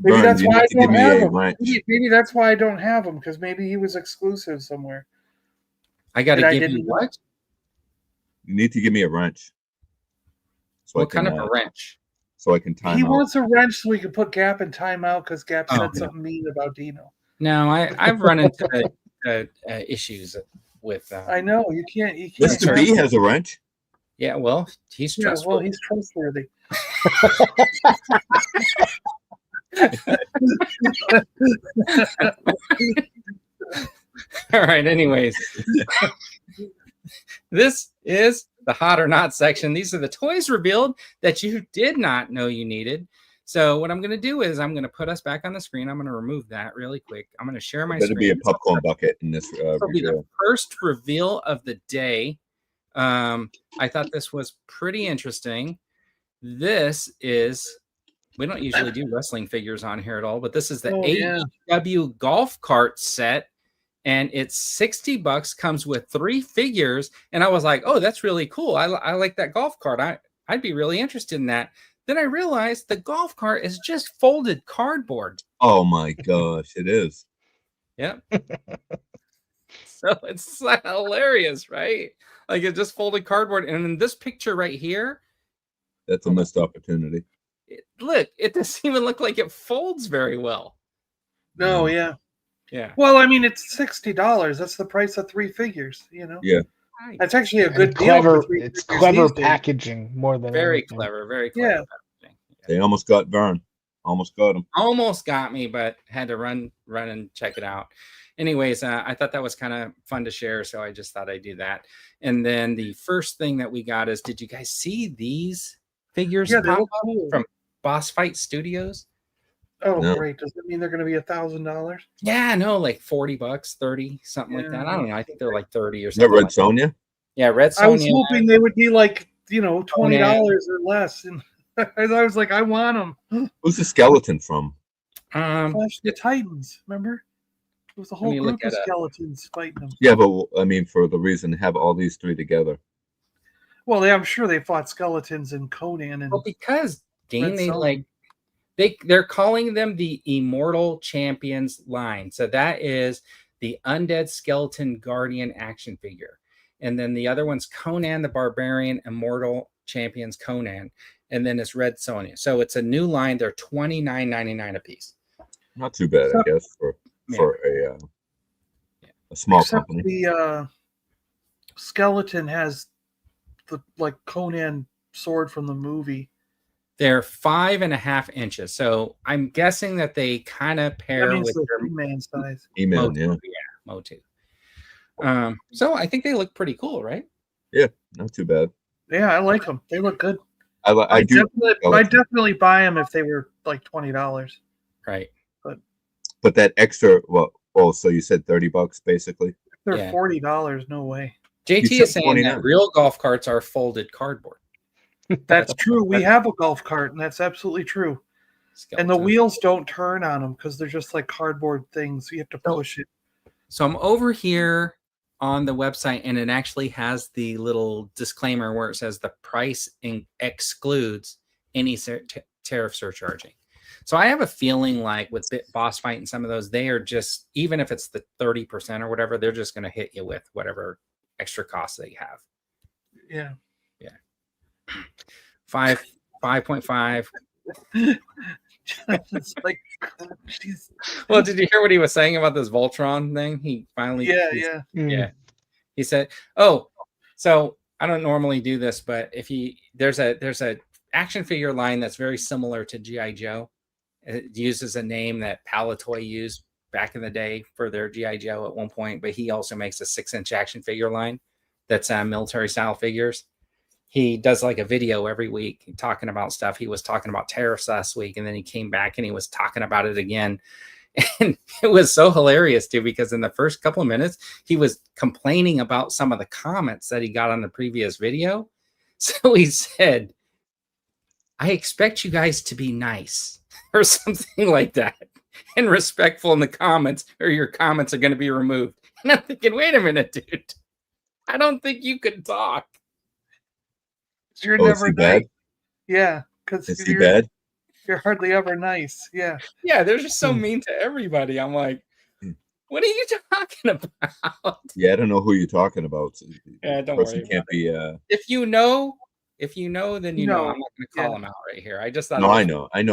Maybe that's why I don't have them. Maybe that's why I don't have them, because maybe he was exclusive somewhere. I got to give you what? You need to give me a wrench. So what kind of a wrench? So I can time out. He wants a wrench so we can put Gap in timeout because Gap said something mean about Dino. No, I've run into issues with. I know you can't. Mr. B has a wrench. Yeah, well, he's trustworthy. Well, he's trustworthy. All right. Anyways, this is the hot or not section. These are the toys revealed that you did not know you needed. So what I'm going to do is I'm going to put us back on the screen. I'm going to remove that really quick. I'm going to share my screen. Better be a popcorn bucket in this This will be the first reveal of the day. I thought this was pretty interesting. This is, we don't usually do wrestling figures on here at all, but this is the AEW golf cart set, and it's $60. Comes with 3 figures, and I was like, oh, that's really cool. I like that golf cart. I'd be really interested in that. Then I realized the golf cart is just folded cardboard. Oh my gosh, it is. Yep. So it's hilarious, right? Like it's just folded cardboard. And in this picture right here, that's a missed opportunity. Look, it doesn't even look like it folds very well. No, yeah. Yeah. Well, I mean, it's $60. That's the price of 3 figures. You know. Yeah. That's actually a And good deal. clever. For 3 It's figures clever these days. packaging more than Very anything. clever. Very clever. Yeah. Packaging. They almost got Vern. Almost got him. Almost got me, but had to run and check it out. Anyways, I thought that was kind of fun to share, so I just thought I'd do that. And then the first thing that we got is, did you guys see these figures Yeah, they pop look up cool. from Boss Fight Studios? Oh, No. great! Does that mean they're going to be $1,000? Yeah, no, like $40, 30, something like that. I don't know. I think they're like 30 or Is that something. Red like Sonja? Yeah, Red Sonja. I was hoping they would be like, $20 or less, and I was like, I want them. Who's the skeleton from? Clash the Titans, remember? It was a whole me group look of at it. skeletons fighting them. Yeah, but I mean, for the reason to have all these three together. Well, I'm sure they fought skeletons in Conan and Well, because Dean, Red they're calling them the Immortal Champions line. So that is the Undead Skeleton Guardian action figure. And then the other one's Conan the Barbarian Immortal Champions Conan. And then it's Red Sonja. So it's a new line. They're $29.99 a piece. Not too bad, I guess, for a small except company. the skeleton has the Conan sword from the movie. They're 5.5 inches. So I'm guessing that they kind of pair with their E-Man size. Email, Motu. Yeah, Motu. So I think they look pretty cool, right? Yeah, not too bad. Yeah, I like them. They look good. I do. I'd definitely buy them if they were like $20. Right. But that extra, so you said $30 basically. They're $40. No way. JT is saying that real golf carts are folded cardboard. That's true. We have a golf cart, and that's absolutely true. Skeleton. And the wheels don't turn on them because they're just like cardboard things. You have to push it. So I'm over here on the website, and it actually has the little disclaimer where it says the price excludes any tariff surcharging. So I have a feeling like with Boss Fight and some of those, they are just, even if it's the 30% or whatever, they're just going to hit you with whatever extra costs they have. Yeah. Yeah. 5.5. It's like, geez. Well, did you hear what he was saying about this Voltron thing? He finally, yeah. He said, "Oh, so I don't normally do this, but if there's a action figure line that's very similar to G.I. Joe. It uses a name that Palitoy used back in the day for their G.I. Joe at one point, but he also makes a 6-inch action figure line that's military style figures. He does like a video every week talking about stuff. He was talking about tariffs last week, and then he came back and he was talking about it again. And it was so hilarious too, because in the first couple of minutes, he was complaining about some of the comments that he got on the previous video. So he said, I expect you guys to be nice or something like that and respectful in the comments, or your comments are going to be removed. And I'm thinking, wait a minute, dude. I don't think you can talk. You're never nice. Yeah, because you're hardly ever nice. Yeah. Yeah, they're just so mean to everybody. I'm like, what are you talking about? Yeah, I don't know who you're talking about. Yeah, don't worry. Can't be. If you know, then you know. I'm not going to call them out right here. I just thought. No, I know. I'm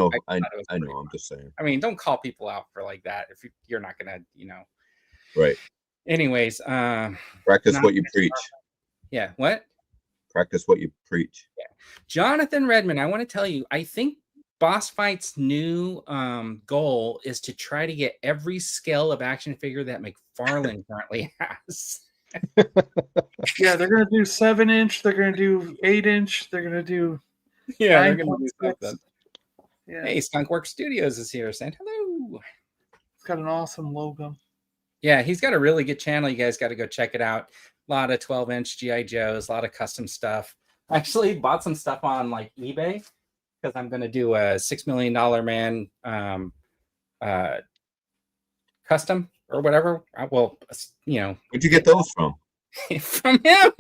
just saying. I mean, don't call people out for like that if you're not going to, Right. Anyways, practice what you preach. Yeah. What? Practice what you preach. Yeah. Jonathan Redmond, I want to tell you, I think Boss Fight's new goal is to try to get every scale of action figure that McFarlane currently has. Yeah, they're gonna do 7-inch. They're gonna do 8-inch. They're gonna do. Yeah, they're gonna do something. Yeah. Hey, Skunkworks Studios is here saying hello. It's got an awesome logo. Yeah, he's got a really good channel. You guys got to go check it out. A lot of 12-inch G.I. Joes, a lot of custom stuff. I actually bought some stuff on like eBay because I'm going to do a $6 Million Man custom or whatever. Well, Where'd you get those from? From him.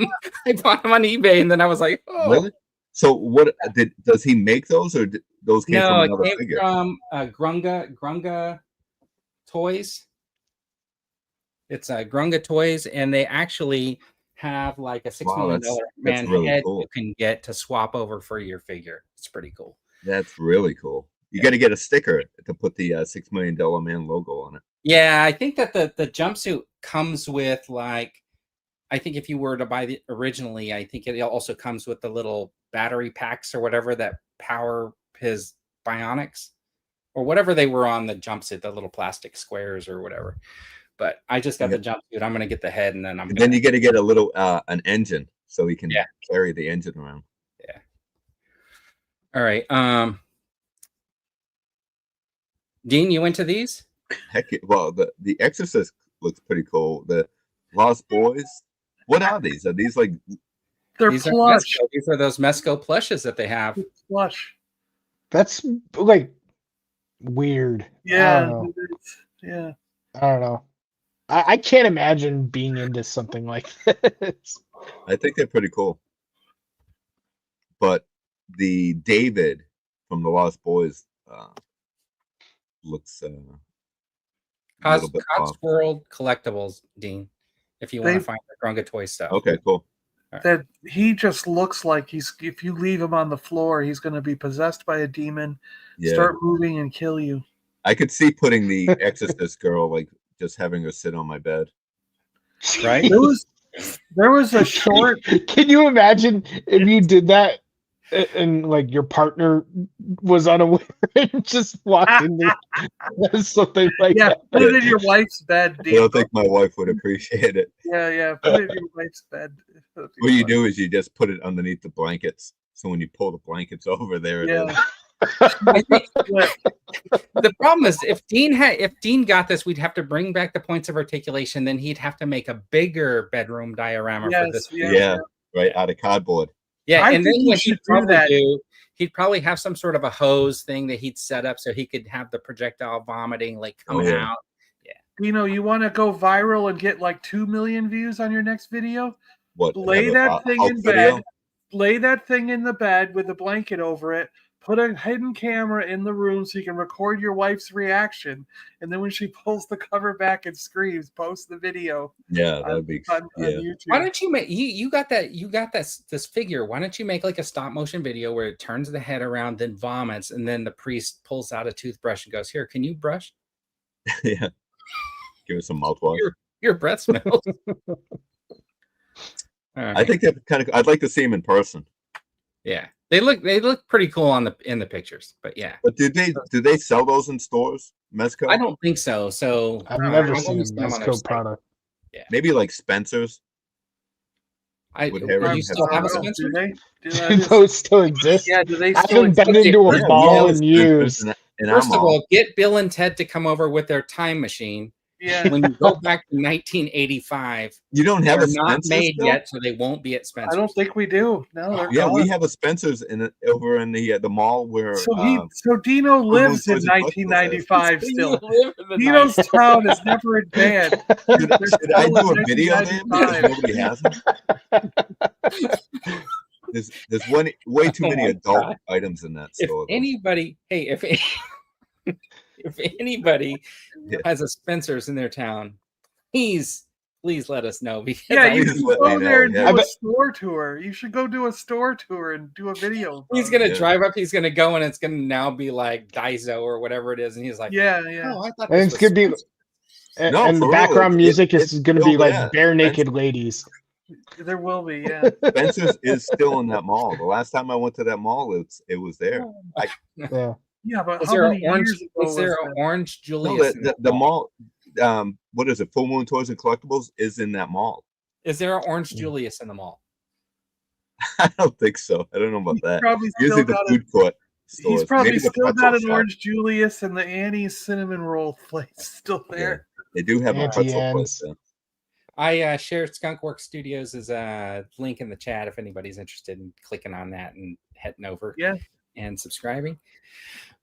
I bought them on eBay, and then I was like, oh. Really? So what does he make those, or those came from another figure? From Grunga Toys. It's Grunga Toys, and they actually have like a $6 million man really head cool. You can get to swap over for your figure. It's pretty cool. That's really cool. You got to get a sticker to put the $6 Million Man logo on it. Yeah, I think that the jumpsuit comes with like, I think if you were to buy the originally, I think it also comes with the little battery packs or whatever that power his bionics or whatever they were on the jumpsuit, the little plastic squares or whatever. But I just got the jumpsuit. I'm gonna get the head, and then then you got to get a little an engine so he can Yeah. carry the engine around. Yeah. All right. Dean, you into these? Heck, well, the Exorcist looks pretty cool. The Lost Boys. What are these? Are these like? They're These plush. These are those Mezco plushes that they have. It's plush. That's like weird. Yeah. I don't know. Yeah. I don't know. I can't imagine being into something like this. I think they're pretty cool. But the David from the Lost Boys looks a little bit off. World Collectibles, Dean. If you want to find the Grunga toy stuff. Okay, cool. That he just looks like if you leave him on the floor, he's going to be possessed by a demon, start moving and kill you. I could see putting the Exorcist girl, like just having her sit on my bed. Right? There was a short. Can you imagine if you did that and like your partner was unaware and just walked in there? Something like that. Put it in your wife's bed, Dean. I don't think my wife would appreciate it. Yeah, put it in your wife's bed. What you do is you just put it underneath the blankets. So when you pull the blankets over, there it is. I think the problem is if Dean got this, we'd have to bring back the points of articulation. Then he'd have to make a bigger bedroom diorama for this. Yeah, right out of cardboard. Yeah, and then what he'd probably have some sort of a hose thing that he'd set up so he could have the projectile vomiting like come out. Yeah, Dino, you want to go viral and get like 2 million views on your next video? What? Lay that thing in bed. Lay that thing in the bed with a blanket over it. Put a hidden camera in the room so you can record your wife's reaction, and then when she pulls the cover back and screams, post the video. Yeah, that'd be on YouTube. Why don't you make you got this figure? Why don't you make like a stop motion video where it turns the head around, then vomits, and then the priest pulls out a toothbrush and goes, "Here, can you brush?" Yeah, give us some mouthwash. Your breath smells. I think that kind of. I'd like to see him in person. Yeah. They look pretty cool in the pictures, but yeah. But do they sell those in stores, Mezco? I don't think so. So I've never seen a Mezco product. Yeah, maybe like Spencer's. Do you still have a Spencer? Do those still exist? Yeah, do they I still haven't been into a mall in years. First of all, get Bill and Ted to come over with their time machine. Yeah. When you go back to 1985, you don't have a not Spencer's made still? yet, so they won't be at Spencer's. I don't think we do. No. Yeah, we have a Spencer's over in the mall where. So Dino lives in 1995 still. Dino's town is never in bad. Did I do a video there because nobody has them? There's way too many adult items in that store. If anybody has a Spencer's in their town, please let us know. Because you should go there and do a store tour. You should go do a store tour and do a video. He's gonna drive up. He's gonna go, and it's gonna now be like Daiso or whatever it is, and he's like, "Oh, I thought and it's gonna be." And the background music is gonna be like bare naked ladies. There will be, yeah. Spencer's is still in that mall. The last time I went to that mall, it was there. Yeah, but is there an Orange Julius? No, the mall. What is it? Full Moon Toys and Collectibles is in that mall. Is there an Orange Julius in the mall? I don't think so. I don't know about that. Usually the food court. He's probably still got an Orange Julius and the Annie's cinnamon roll place still there. Yeah, they do have a pretzel place there. I shared Skunkworks Studios as a link in the chat if anybody's interested in clicking on that and heading over and subscribing.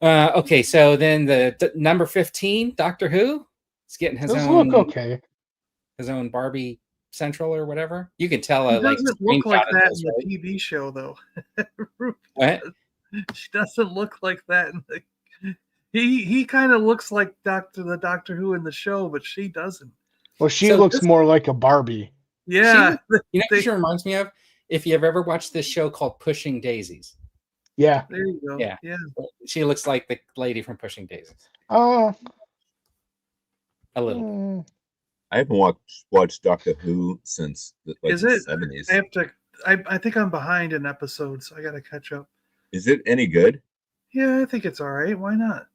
Okay, so then the number 15, Doctor Who, is getting his own Barbie Central or whatever. You can tell She doesn't look like that in the TV show though. What? She doesn't look like that in the he kind of looks like the Doctor Who in the show, but she doesn't. Well, she looks more like a Barbie. Yeah. She reminds me of, if you've ever watched this show called Pushing Daisies. Yeah. There you go. Yeah. She looks like the lady from Pushing Daisies. Oh. A little. I haven't watched Doctor Who since the 70s. I have to. I think I'm behind in episodes, so I got to catch up. Is it any good? Yeah, I think it's all right. Why not?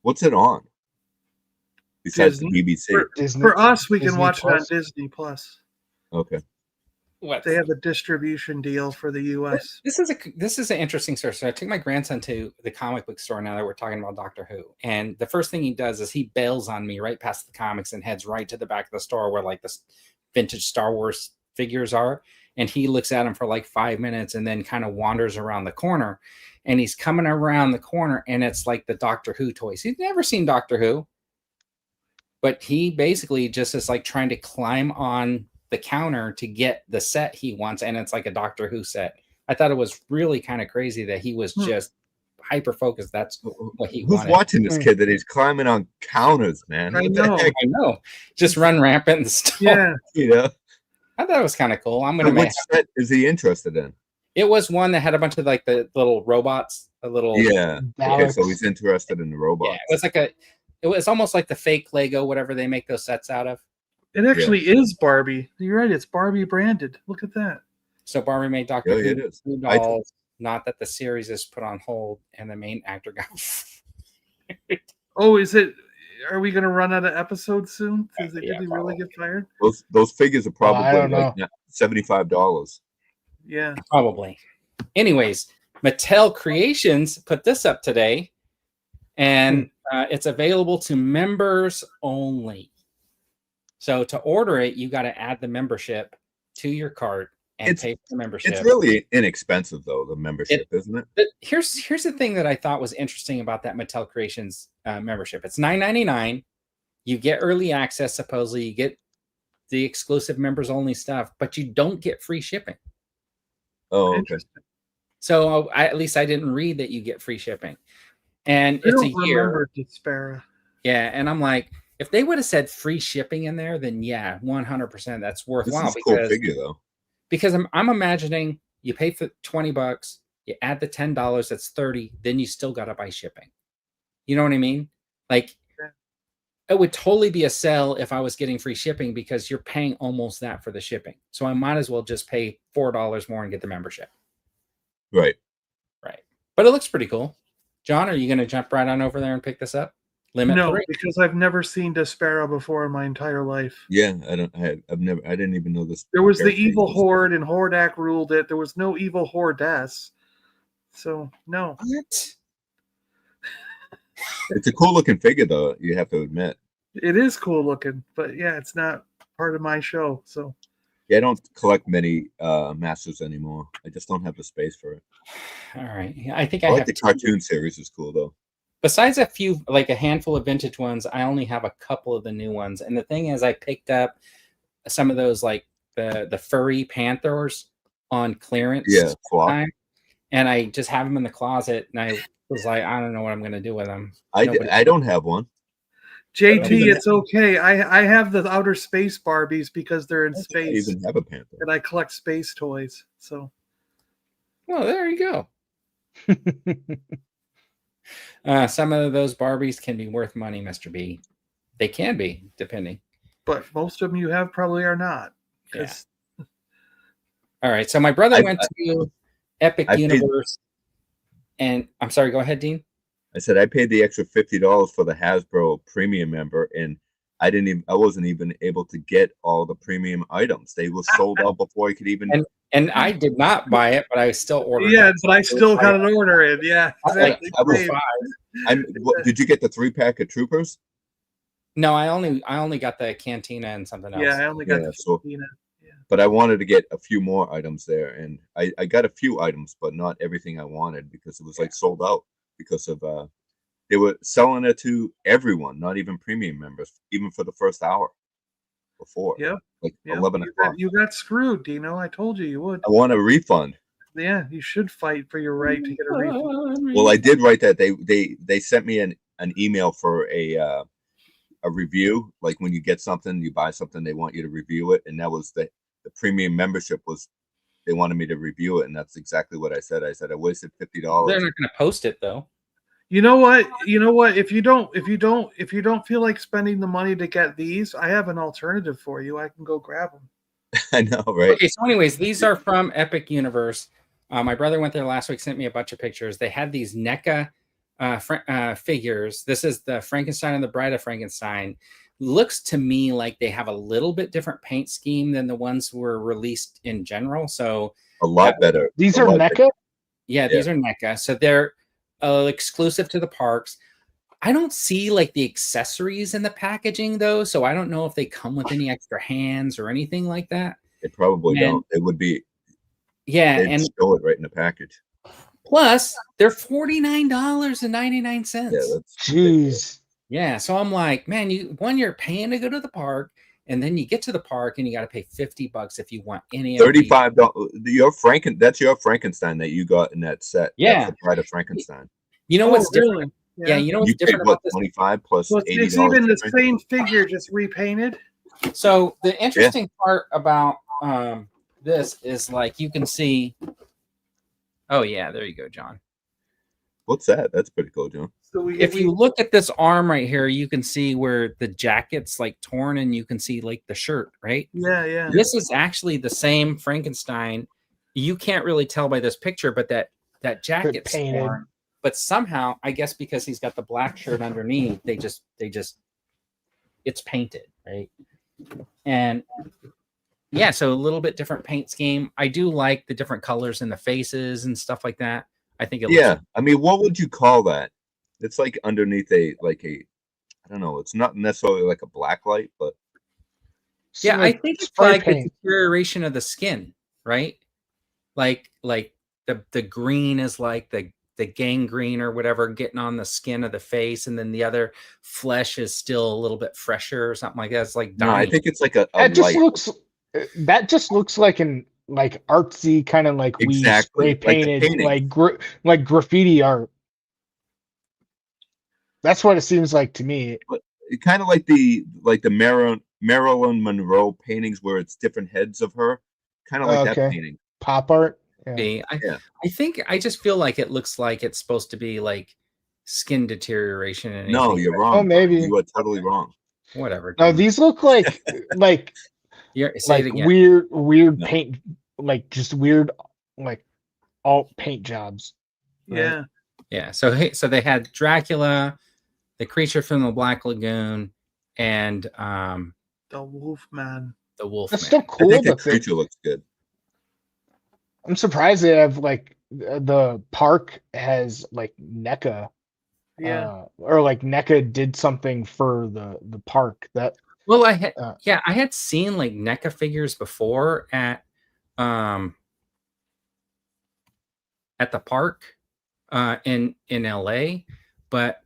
What's it on? Besides Disney. the BBC. For us, we can Disney watch Plus? it on Disney Plus. Okay. What? They have a distribution deal for the U.S. This is an interesting story. So I took my grandson to the comic book store now that we're talking about Doctor Who, and the first thing he does is he bails on me right past the comics and heads right to the back of the store where like the vintage Star Wars figures are, and he looks at them for like 5 minutes and then kind of wanders around the corner, and he's coming around the corner and it's like the Doctor Who toys. He's never seen Doctor Who, but he basically just is like trying to climb on the counter to get the set he wants, and it's like a Doctor Who set. I thought it was really kind of crazy that he was just hyper focused. That's what he wanted. Who's watching this kid that he's climbing on counters, man? I know. Just run rampant and stuff. Yeah. You know? I thought it was kind of cool. I'm gonna Which set is he interested in? It was one that had a bunch of like the little robots, a little Okay, so he's interested in the robots. Yeah, it was almost like the fake Lego, whatever they make those sets out of. It actually is Barbie. You're right. It's Barbie branded. Look at that. So Barbie made Doctor Who it is. dolls. Not that the series is put on hold and the main actor got. Oh, is it? Are we going to run out of episodes soon? Did he really get fired? Those figures are probably like $75. Yeah, probably. Anyways, Mattel Creations put this up today, and it's available to members only. So to order it, you got to add the membership to your cart and pay for the membership. It's really inexpensive, though, the membership, isn't it? Here's the thing that I thought was interesting about that Mattel Creations membership. It's $9.99. You get early access, supposedly. You get the exclusive members-only stuff, but you don't get free shipping. Oh, okay. So at least I didn't read that you get free shipping. And it's a year. Yeah, and I'm like, if they would have said free shipping in there, then yeah, 100% that's worthwhile. This is a cool figure, though. Because I'm imagining you pay for $20, you add the $10, that's $30, then you still got to buy shipping. You know what I mean? Like, it would totally be a sell if I was getting free shipping because you're paying almost that for the shipping. So I might as well just pay $4 more and get the membership. Right. But it looks pretty cool. John, are you going to jump right on over there and pick this up? No, because I've never seen Despera before in my entire life. Yeah, I didn't even know this. There was the evil horde, and Hordak ruled it. There was no evil hordess. So no. What? It's a cool looking figure, though. You have to admit. It is cool looking, but yeah, it's not part of my show. So. Yeah, I don't collect many masters anymore. I just don't have the space for it. All right. I think I I like have the cartoon series is cool though. Besides a few, like a handful of vintage ones, I only have a couple of the new ones. And the thing is, I picked up some of those, like the furry Panthers on clearance. Yeah, and I just have them in the closet. And I was like, I don't know what I'm going to do with them. I don't have one. JT, it's okay. I have the outer space Barbies because they're in space. I even have a Panther. And I collect space toys. So. Well, there you go. Some of those Barbies can be worth money, Mr. B. They can be, depending. But most of them you have probably are not. Yeah. All right. So my brother went to Epic Universe. And I'm sorry, go ahead, Dean. I said I paid the extra $50 for the Hasbro premium member, and I wasn't even able to get all the premium items. They were sold out before I could even. And I did not buy it, but I still ordered. Yeah, but I still got an order in. Yeah, exactly. Did you get the 3-pack of Troopers? No, I only got the Cantina and something else. Yeah, I only got the Cantina. Yeah. But I wanted to get a few more items there, and I got a few items, but not everything I wanted because it was like sold out. Because of they were selling it to everyone, not even premium members, even for the first hour before. Yep. Like 11 o'clock. You got screwed, Dino. I told you would. I want a refund. Yeah, you should fight for your right to get a refund. Well, I did write that. They sent me an email for a review. Like when you get something, you buy something, they want you to review it, and that was the premium membership was. They wanted me to review it, and that's exactly what I said. I said I wasted $50. They're not going to post it though. You know what? You know what? If you don't feel like spending the money to get these, I have an alternative for you. I can go grab them. I know, right? Okay, so anyways, these are from Epic Universe. My brother went there last week, sent me a bunch of pictures. They had these NECA figures. This is the Frankenstein and the Bride of Frankenstein. Looks to me like they have a little bit different paint scheme than the ones who were released in general. So a lot better. These are NECA? Yeah, these are NECA. So they're exclusive to the parks. I don't see like the accessories in the packaging though, so I don't know if they come with any extra hands or anything like that. They probably don't. It would be. Yeah, and show it right in the package. Plus, they're $49.99. Yeah, that's jeez. Yeah, so I'm like, man, you're paying to go to the park, and then you get to the park and you got to pay $50 if you want any. $35. That's your Frankenstein that you got in that set. Yeah, that's the Bride of Frankenstein. You know what's different? Yeah, you know what's different about this? 25 plus $80. It's even the same figure, just repainted. So the interesting part about this is like you can see. Oh yeah, there you go, John. What's that? That's pretty cool, John. So if you look at this arm right here, you can see where the jacket's like torn, and you can see like the shirt, right? Yeah, yeah. This is actually the same Frankenstein. You can't really tell by this picture, but that jacket's torn. But somehow, I guess because he's got the black shirt underneath, they just it's painted, right? And yeah, so a little bit different paint scheme. I do like the different colors in the faces and stuff like that. I think it looks I mean, what would you call that? It's like underneath I don't know, it's not necessarily like a black light, but yeah, I think it's like the deterioration of the skin, right? Like the green is like the gangrene or whatever getting on the skin of the face, and then the other flesh is still a little bit fresher or something like that. It's like no, I think it's like a that just looks like an like artsy kind of like spray painted like graffiti art. That's what it seems like to me. But kind of like the Marilyn Monroe paintings where it's different heads of her, kind of like that painting. Pop art. I think I just feel like it looks like it's supposed to be like skin deteroration. And no, you're wrong. Oh, maybe you are totally wrong. Whatever. No, these look like like weird paint, like just weird like alt paint jobs. Right? Yeah. So they had Dracula, the creature from the Black Lagoon, and the Wolfman. The Wolfman. That's still cool. I think the creature looks good. I'm surprised they have like the park has like NECA. Or like NECA did something for the park that. Well, I had seen like NECA figures before at the park in LA, but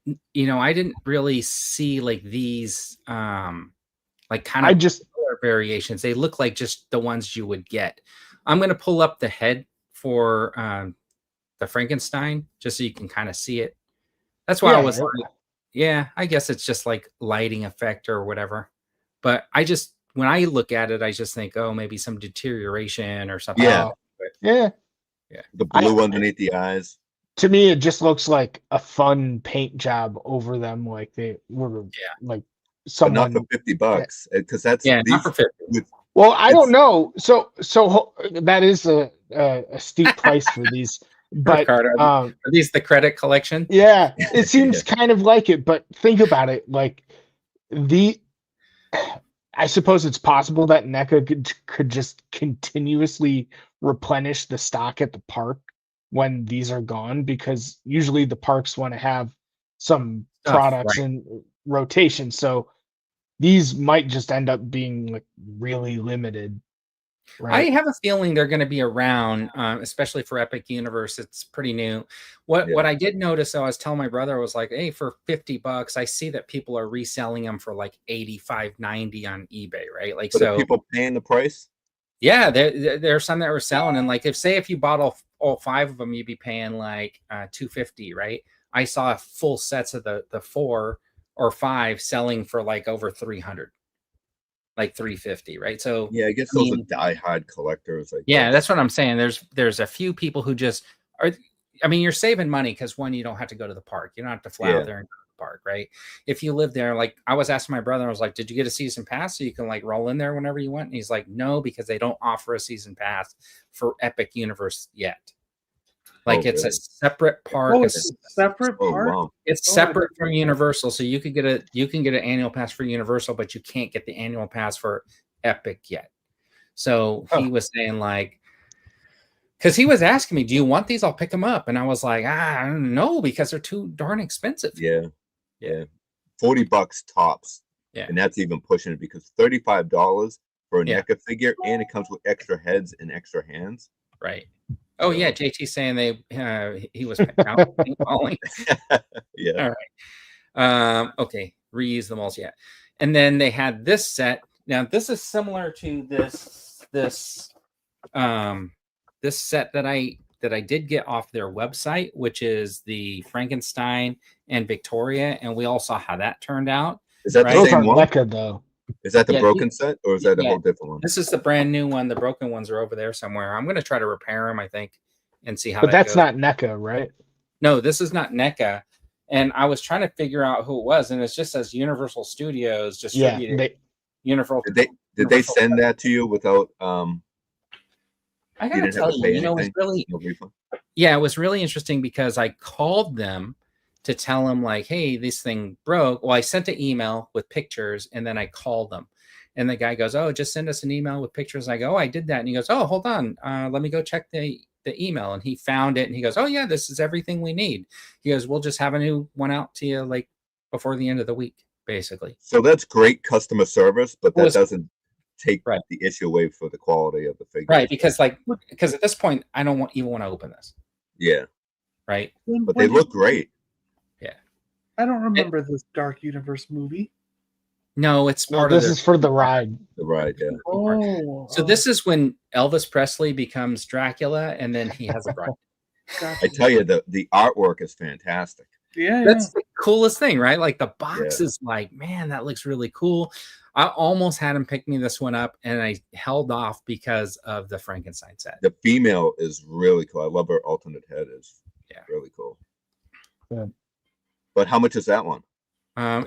I didn't really see like these like kind of color variations. They look like just the ones you would get. I'm going to pull up the head for the Frankenstein just so you can kind of see it. That's why I was like, I guess it's just like lighting effect or whatever. But when I look at it, I just think, oh, maybe some deterioration or something. Yeah. Yeah. The blue underneath the eyes. To me, it just looks like a fun paint job over them. Like they were like someone. But not for $50 because that's not for 50. Well, I don't know. So that is a steep price for these. But are these the credit collection? Yeah, it seems kind of like it. But think about it. Like I suppose it's possible that NECA could just continuously replenish the stock at the park when these are gone, because usually the parks want to have some products in rotation. So these might just end up being like really limited. Right? I have a feeling they're going to be around, especially for Epic Universe. It's pretty new. What I did notice, though, I was telling my brother, I was like, hey, for $50, I see that people are reselling them for like $85.90 on eBay, right? Like, but are people paying the price? Yeah, there are some that were selling, and like if you bought all 5 of them, you'd be paying like $250, right? I saw full sets of the 4 or 5 selling for like over $300. Like $350, right? So I guess those are diehard collectors. That's what I'm saying. There's a few people who just are. I mean, you're saving money because one, you don't have to go to the park. You don't have to fly out there and go to the park, right? If you live there, like I was asking my brother, I was like, did you get a season pass so you can like roll in there whenever you want? And he's like, no, because they don't offer a season pass for Epic Universe yet. Like it's a separate park. Oh, it's a separate park. Wow. It's separate from Universal, so you can get an annual pass for Universal, but you can't get the annual pass for Epic yet. So he was saying like, because he was asking me, do you want these? I'll pick them up. And I was like, I don't know, because they're too darn expensive. Yeah. $40 tops. Yeah. And that's even pushing it, because $35 for a NECA figure, and it comes with extra heads and extra hands. Right. Oh yeah, JT saying he was calling. Yeah. All right. Okay. Reuse the molds. Yeah. And then they had this set. Now this is similar to this set that I did get off their website, which is the Frankenstein and Victoria, and we all saw how that turned out. Is that the same one? NECA, though. Is that the broken set, or is that a whole different one? This is the brand new one. The broken ones are over there somewhere. I'm going to try to repair them, I think, and see how. But that's not NECA, right? No, this is not NECA. And I was trying to figure out who it was, and it just says Universal Studios distributed. Yeah, Universal. Did they send that to you without? I gotta tell you, it was really, it was really interesting, because I called them to tell them like, hey, this thing broke. Well, I sent an email with pictures, and then I called them, and the guy goes, oh, just send us an email with pictures. I go, oh, I did that. And he goes, oh, hold on. Let me go check the email. And he found it, and he goes, oh yeah, this is everything we need. He goes, we'll just have a new one out to you like before the end of the week, basically. So that's great customer service, but that doesn't take the issue away for the quality of the figure. Right, because at this point, I don't even want to open this. Yeah. Right. But they look great. Yeah. I don't remember this Dark Universe movie. No, it's part of this is for the ride. The ride, yeah. So this is when Elvis Presley becomes Dracula, and then he has a bride. I tell you, the artwork is fantastic. Yeah, that's the coolest thing, right? Like the box is like, man, that looks really cool. I almost had him pick me this one up, and I held off because of the Frankenstein set. The female is really cool. I love her alternate head. Is really cool. Yeah. But how much is that one?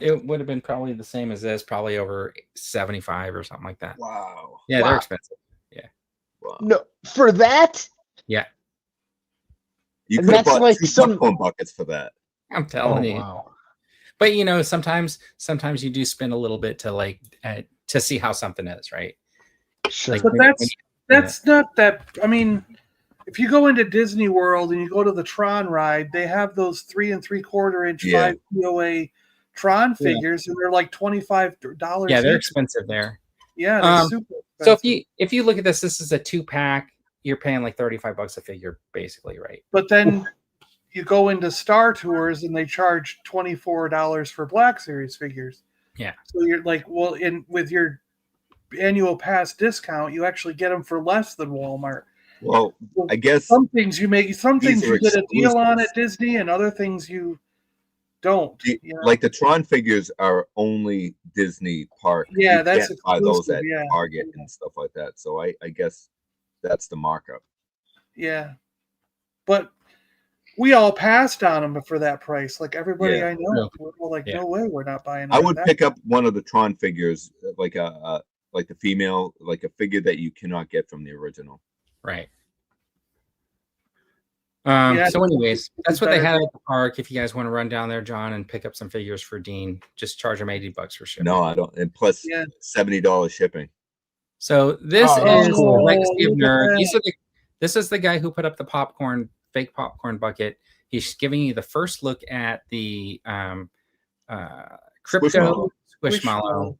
It would have been probably the same as this, probably over 75 or something like that. Wow. Yeah, they're expensive. Yeah. Wow. No, for that? Yeah. You could have bought like 2 popcorn buckets for that. I'm telling you. Wow. But you know, sometimes you do spend a little bit to like to see how something is, right? Sure. Like, but that's not that. I mean, if you go into Disney World and you go to the Tron ride, they have those 3 3/4 inch 5 POA Tron figures, and they're like $25. Yeah, they're expensive there. Yeah, they're super So expensive. if you look at this is a 2-pack. You're paying like $35 a figure, basically, right? But then you go into Star Tours and they charge $24 for Black Series figures. Yeah. So you're like, well, with your annual pass discount, you actually get them for less than Walmart. Well, I guess some things you get a deal on at Disney, and other things you don't. Like the Tron figures are only Disney park. Yeah, you that's can't buy those at Target and stuff like that. So I guess that's the markup. Yeah, but we all passed on them for that price. Like everybody I know, we're like, no way, we're not buying. I would pick up one of the Tron figures, like the female, like a figure that you cannot get from the original. Right. So anyways, that's what they had at the park. If you guys want to run down there, John, and pick up some figures for Dean, just charge him $80 for shipping. No, I don't. And plus $70 shipping. So this is cool. Legacy of Nerd. This is the guy who put up the fake popcorn bucket. He's giving you the first look at the crypto Squishmallow.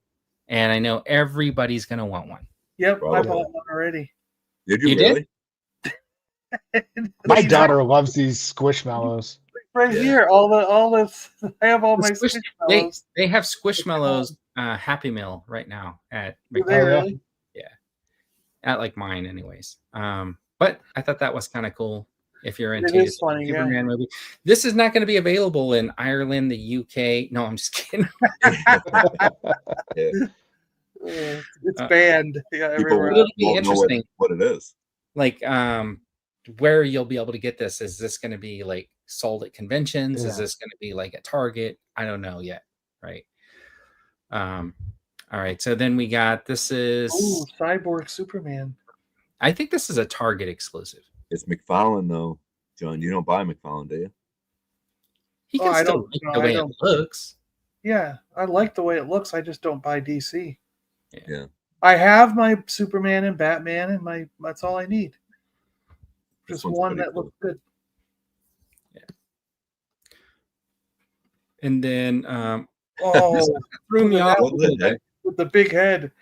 And I know everybody's going to want one. Yep, I bought one already. Did you really? My daughter loves these Squishmallows. Right here, all this. I have all my Squishmallows. They have Squishmallows Happy Meal right now at McDonald's. Yeah, at like mine, anyways. But I thought that was kind of cool. If you're into the Superman movie, this is not going to be available in Ireland, the UK. No, I'm just kidding. It's banned. Yeah, everywhere. It'll be interesting what it is. Like where you'll be able to get this. Is this going to be like sold at conventions? Is this going to be like at Target? I don't know yet. Right. All right. So then we got, this is Cyborg Superman. I think this is a Target exclusive. It's McFarlane though, John. You don't buy McFarlane, do you? He can still like the way it looks. Yeah, I like the way it looks. I just don't buy DC. Yeah. I have my Superman and Batman, and that's all I need. Just one that looks good. Yeah. And then threw me off with the big head.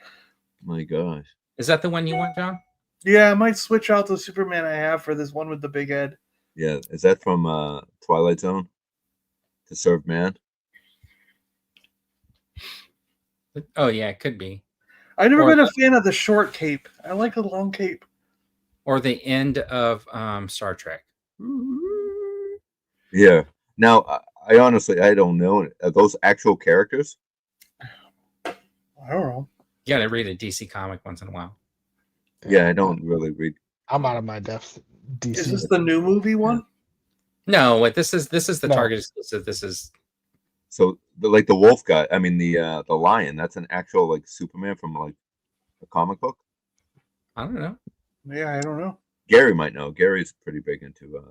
My gosh. Is that the one you want, John? Yeah, I might switch out the Superman I have for this one with the big head. Yeah, is that from Twilight Zone? To Serve Man? Oh yeah, it could be. I've never been a fan of the short cape. I like the long cape. Or the end of Star Trek. Yeah. Now, I honestly, I don't know. Are those actual characters? I don't know. You got to read a DC comic once in a while. Yeah, I don't really read. I'm out of my depth. DC. Is this the new movie one? No, this is the Target exclusive. This is so like the wolf guy. I mean the lion. That's an actual like Superman from like a comic book. I don't know. Yeah, I don't know. Gary might know. Gary's pretty big into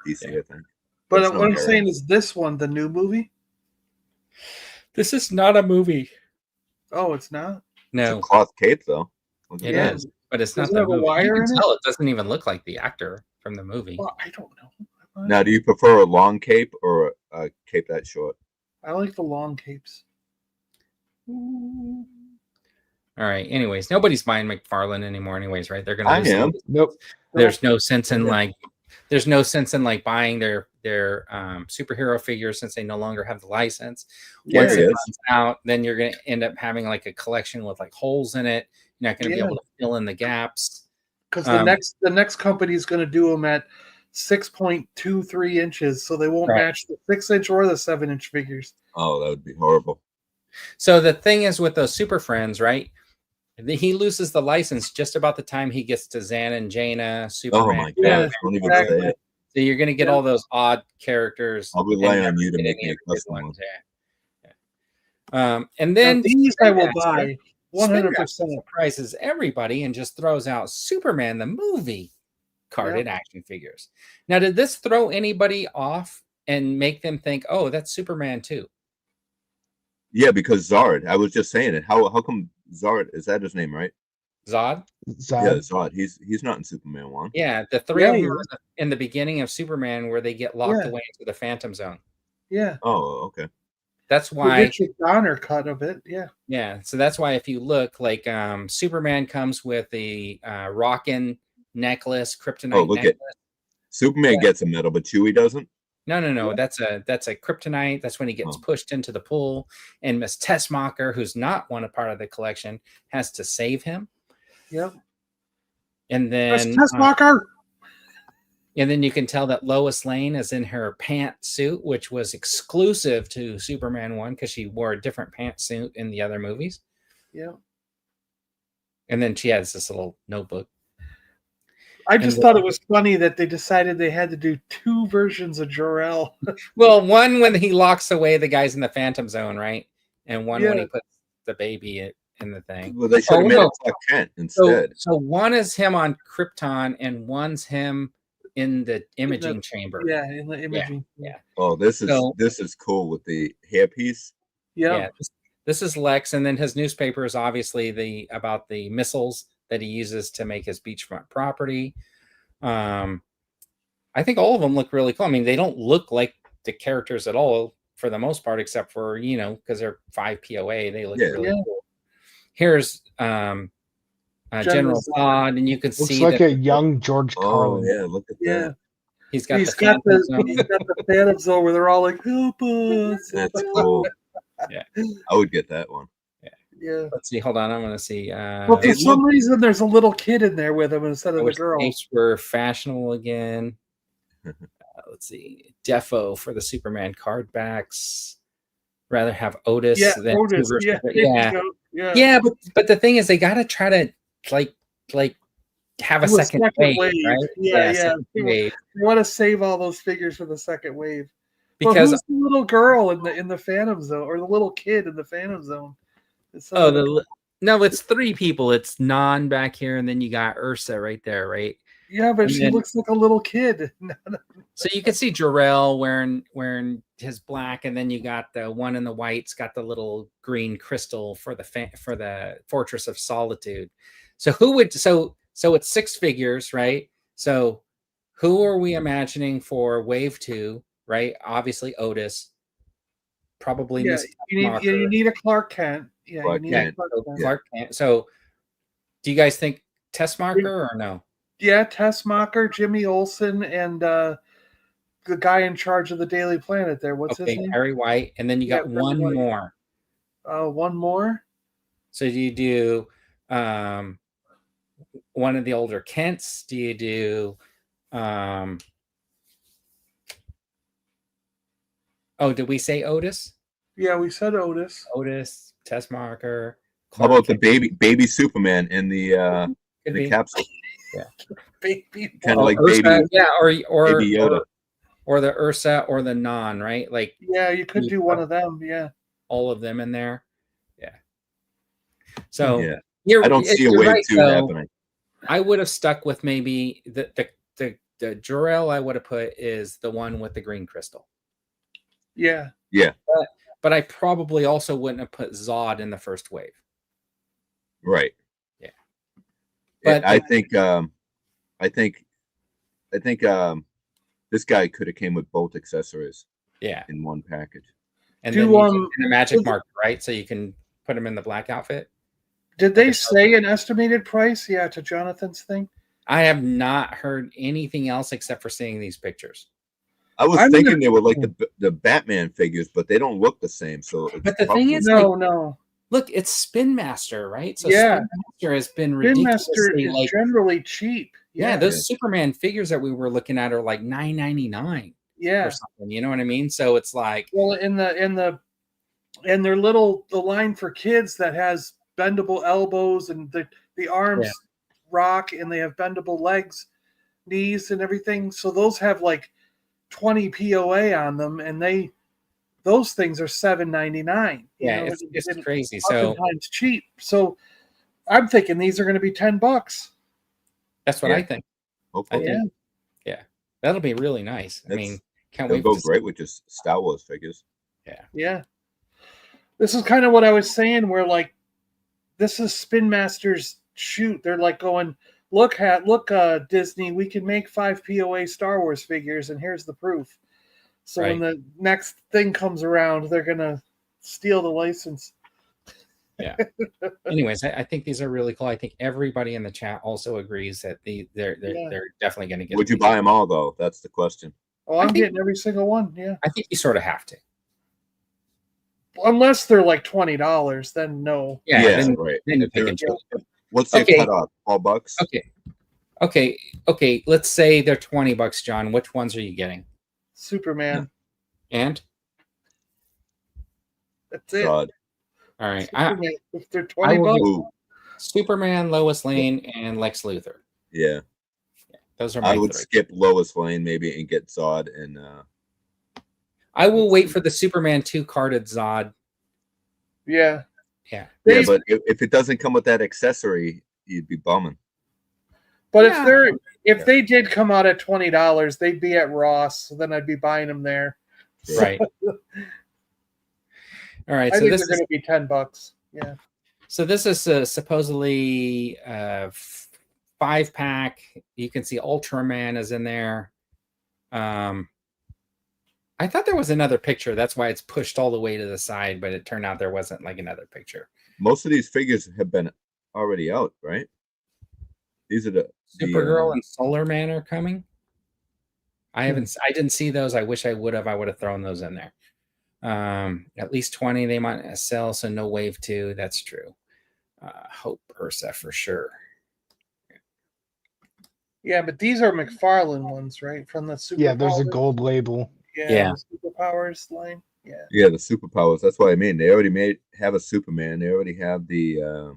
DC, I think. But what I'm saying is, this one, the new movie. This is not a movie. Oh, it's not. It's No, a cloth cape though. It is, but it's not the movie. You can tell it doesn't even look like the actor from the movie. Well, I don't know. Now, do you prefer a long cape or a cape that short? I like the long capes. All right. Anyways, nobody's buying McFarlane anymore. Anyways, right? They're gonna. I am. Nope. There's no sense in like. There's no sense in like buying their superhero figures since they no longer have the license. Once it comes out, then you're going to end up having like a collection with like holes in it. You're not going to be able to fill in the gaps. Because the next company is going to do them at 6.23 inches, so they won't match the 6-inch or the 7-inch figures. Oh, that would be horrible. So the thing is with those Super Friends, right? He loses the license just about the time he gets to Zan and Jaina, Superman. Oh my god! Don't even say it. So you're going to get all those odd characters. I'll rely on you to make me a custom one. And then these I will buy 100%. Surprises everybody and just throws out Superman the movie carded action figures. Now, did this throw anybody off and make them think, "Oh, that's Superman too"? Yeah, because Zard. I was just saying it. How come Zard? Is that his name, right? Zod? Yeah, Zod. He's not in Superman 1. Yeah, the three of them are in the beginning of Superman where they get locked away into the Phantom Zone. Yeah. Oh, okay. That's why Richard Donner cut of it. Yeah. Yeah. So that's why if you look, like Superman comes with the rockin' necklace, kryptonite necklace. Superman gets a medal, but Chewie doesn't. No. That's a kryptonite. That's when he gets pushed into the pool, and Miss Tessmacher, who's not part of the collection, has to save him. Yep. And then Tessmacher. And then you can tell that Lois Lane is in her pantsuit, which was exclusive to Superman 1 because she wore a different pantsuit in the other movies. Yeah. And then she has this little notebook. I just thought it was funny that they decided they had to do 2 versions of Jor-El. Well, one when he locks away the guys in the Phantom Zone, right? And one when he puts the baby in the thing. Well, they should have made it Clark Kent instead. So one is him on Krypton and one's him in the imaging chamber. Yeah, in the imaging. Yeah. Oh, this is cool with the hairpiece. Yeah. This is Lex, and then his newspaper is obviously about the missiles that he uses to make his beachfront property. I think all of them look really cool. I mean, they don't look like the characters at all for the most part, except for, because they're 5 POA, they look really cool. Here's General Zod, and you can see like a young George Carlin. Oh, yeah, look at that. He's got the Phantom Zone where they're all like, help us. That's cool. Yeah. I would get that one. Yeah. Let's see. Hold on. I'm going to see. Well, for some reason, there's a little kid in there with him instead of the girl. Tapes were fashionable again. Let's see. Defo for the Superman card backs. Rather have Otis than Otis. Yeah, but the thing is, they got to try to like have a Do second wave, right? Yeah. Second wave. They want to save all those figures for the second wave. But Because who's the little girl in the Phantom Zone, or the little kid in the Phantom Zone? no, it's 3 people. It's Non back here, and then you got Ursa right there, right? Yeah, but she looks like a little kid. So you can see Jarrell wearing his black, and then you got the one in the white's got the little green crystal for the Fortress of Solitude. So so it's 6 figures, right? So who are we imagining for wave 2, right? Obviously Otis, probably Yeah, Miss you need a Clark Kent. Yeah, Clark you need Kent. a Clark Kent. So do you guys think Tessmacher or no? Yeah, Tessmacher, Jimmy Olsen, and the guy in charge of the Daily Planet there. What's his name? Perry White, and then you got one more. One more. So do you do one of the older Kents? Do you do did we say Otis? Yeah, we said Otis. Otis, Tessmacher. How about the baby Superman in the capsule? Yeah, baby. Kind of like Ursa, baby. Yeah, or baby Yoda. Or the Ursa or the Non, right? Like, yeah, you could do one of them. Yeah, all of them in there. Yeah. So I don't see a wave 2 happening. I would have stuck with maybe the Jarrell. I would have put is the one with the green crystal. Yeah. But I probably also wouldn't have put Zod in the first wave. Right. Yeah. But I think this guy could have came with both accessories. Yeah. In one package. And then the magic marker, right? So you can put him in the black outfit. Did they say an estimated price? Yeah, to Jonathan's thing. I have not heard anything else except for seeing these pictures. I was thinking they were like the Batman figures, but they don't look the same. So, but the thing is, no. Look, it's Spin Master, right? So yeah, Spin Master has been Spin Master is generally cheap. Yeah, those Superman figures that we were looking at are like $9.99. Yeah, or something. You know what I mean? So it's like, well, and their the line for kids that has bendable elbows and the arms rock, and they have bendable legs, knees, and everything. So those have like 20 POA on them, and those things are $7.99. Yeah, it's crazy. So sometimes cheap. So I'm thinking these are going to be $10. That's what I think. Hopefully. Yeah, that'll be really nice. I mean, can't wait. Go great with just Star Wars figures. Yeah. This is kind of what I was saying, where like this is Spin Master's shoot. They're like going, look, Disney, we can make 5 POA Star Wars figures, and here's the proof. So when the next thing comes around, they're gonna steal the license. Yeah. Anyways, I think these are really cool. I think everybody in the chat also agrees that they're definitely going to get. Would you buy them all though? That's the question. Oh, I'm getting every single one. Yeah. I think you sort of have to. Unless they're like $20, then no. Yeah, then, right. Then you pick and choose. What's their cutoff? $12? Okay. Let's say they're $20, John. Which ones are you getting? Superman. And that's it. God. All right. If they're $20, Superman, Lois Lane, and Lex Luthor. Yeah. Those are my I would skip Lois Lane maybe and get Zod and I will wait for the Superman 2 carded Zod. Yeah. Yeah. Yeah, but if it doesn't come with that accessory, you'd be bumming. But if they did come out at $20, they'd be at Ross, so then I'd be buying them there. Right. All right. I think they're going to be $10. Yeah. So this is supposedly 5-pack. You can see Ultraman is in there. I thought there was another picture. That's why it's pushed all the way to the side, but it turned out there wasn't like another picture. Most of these figures have been already out, right? These are the Supergirl and Solar Man are coming. I didn't see those. I wish I would have. I would have thrown those in there. At least 20 they might sell, so no wave 2. That's true. Hope Ursa for sure. Yeah, but these are McFarlane ones, right? From the Super. Yeah, there's a gold label. Yeah. Superpowers line. Yeah. Yeah, the superpowers. That's what I mean. They already have a Superman. They already have the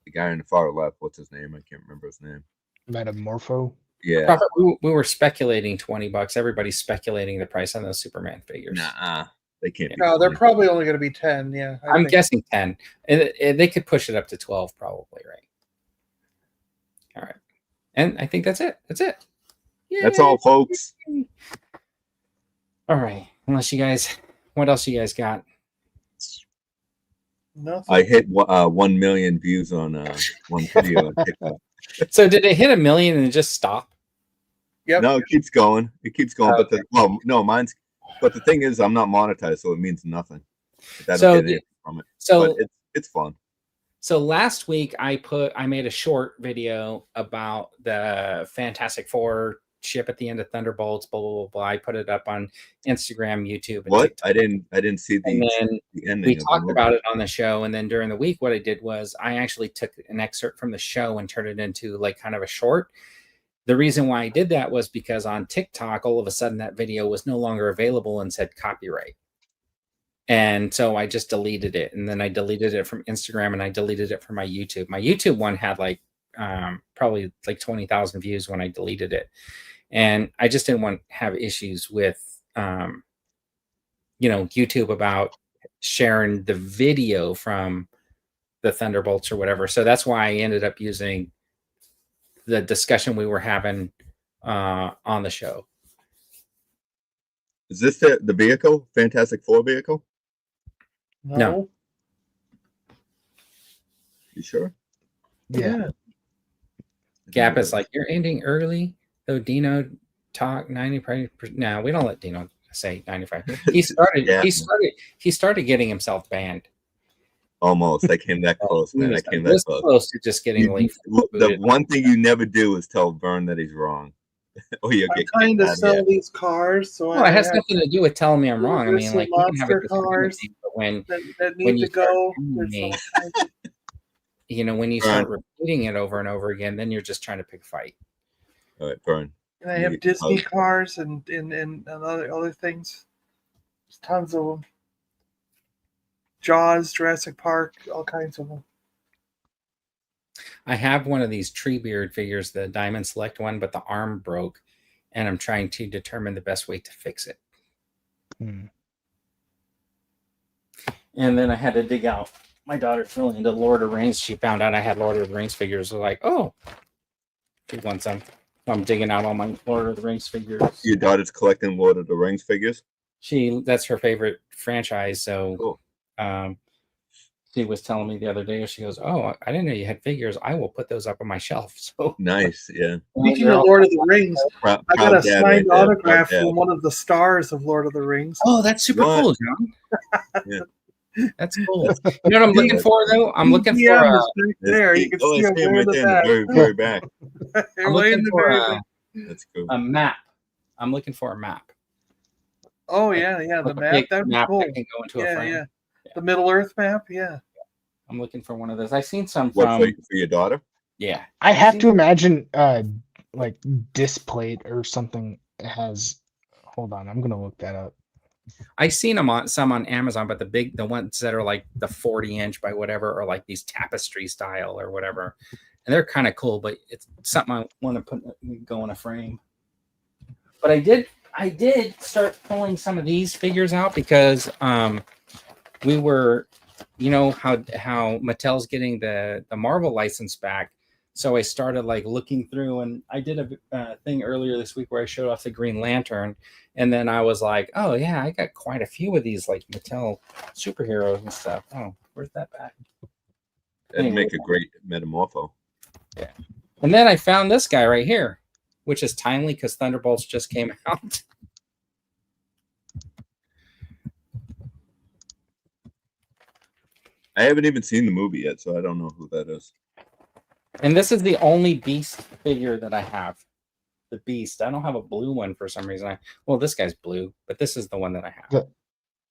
the guy in the far left. What's his name? I can't remember his name. Metamorpho. Yeah. Prophet, we were speculating $20. Everybody's speculating the price on those Superman figures. Nah, they can't. No, they're probably only going to be 10. Yeah, I'm guessing 10. And they could push it up to 12, probably, right? All right, and I think that's it. That's it. Yay. That's all, folks. All right. Unless you guys, what else you guys got? Nothing. I hit 1 million views on one video on TikTok. So did it hit 1 million and just stop? Yep. No, it keeps going. It keeps going. But mine's. But the thing is, I'm not monetized, so it means nothing. So from it. So but it's fun. So last week I made a short video about the Fantastic Four ship at the end of Thunderbolts, blah blah blah. I put it up on Instagram, YouTube. And what? TikTok. I didn't see the ending. We talked about it on the show, and then during the week, what I did was I actually took an excerpt from the show and turned it into like kind of a short. The reason why I did that was because on TikTok, all of a sudden that video was no longer available and said copyright. And so I just deleted it. And then I deleted it from Instagram and I deleted it from my YouTube. My YouTube one had like probably like 20,000 views when I deleted it. And I just didn't want to have issues with, YouTube about sharing the video from the Thunderbolts or whatever. So that's why I ended up using the discussion we were having on the show. Is this the vehicle? Fantastic Four vehicle? No. You sure? Yeah. Gap is like, you're ending early, though Dino talk 90%. No, we don't let Dino say 95. He started Yeah. he started getting himself banned. Almost. I came that close, man. I came that close to just getting late. The one thing you never do is tell Vern that he's wrong. I'm trying to sell these cars, so it has nothing to do with telling me I'm wrong. I mean, like, you can have a cars but when that need to go. Me, when you start repeating it over and over again, then you're just trying to pick a fight. All right, Vern. And I have Disney cars and other things. There's tons of them. Jaws, Jurassic Park, all kinds of them. I have one of these Treebeard figures, the Diamond Select one, but the arm broke, and I'm trying to determine the best way to fix it. And then I had to dig out. My daughter's really into Lord of the Rings. She found out I had Lord of the Rings figures. So like, oh, she wants some. So I'm digging out all my Lord of the Rings figures. Your daughter's collecting Lord of the Rings figures? That's her favorite franchise. So cool. She was telling me the other day, she goes, "Oh, I didn't know you had figures. I will put those up on my shelf." So nice, yeah. Speaking of Lord of the Rings, I got a signed autograph from one of the stars of Lord of the Rings. Oh, that's super cool, John. Yeah. That's cool. You know what I'm looking for, though? I'm looking for there. You can see him right there, the very, very back. I'm looking for that's cool. A map. I'm looking for a map. Oh yeah, the map. That'd be cool. That can go into a frame. Yeah. The Middle Earth map, yeah. I'm looking for one of those. I've seen some from for your daughter. Yeah, I have to imagine like Displate or something has. Hold on, I'm gonna look that up. I've seen them on Amazon, but the ones that are like the 40-inch by whatever, or like these tapestry style or whatever, and they're kind of cool. But it's something I want to go in a frame. But I did start pulling some of these figures out because we were, how Mattel's getting the Marvel license back. So I started like looking through, and I did a thing earlier this week where I showed off the Green Lantern. And then I was like, oh yeah, I got quite a few of these like Mattel superheroes and stuff. Oh, where's that back? That'd make a great Metamorpho. Yeah. And then I found this guy right here, which is timely because Thunderbolts just came out. I haven't even seen the movie yet, so I don't know who that is. And this is the only Beast figure that I have. The Beast. I don't have a blue one for some reason. This guy's blue, but this is the one that I have.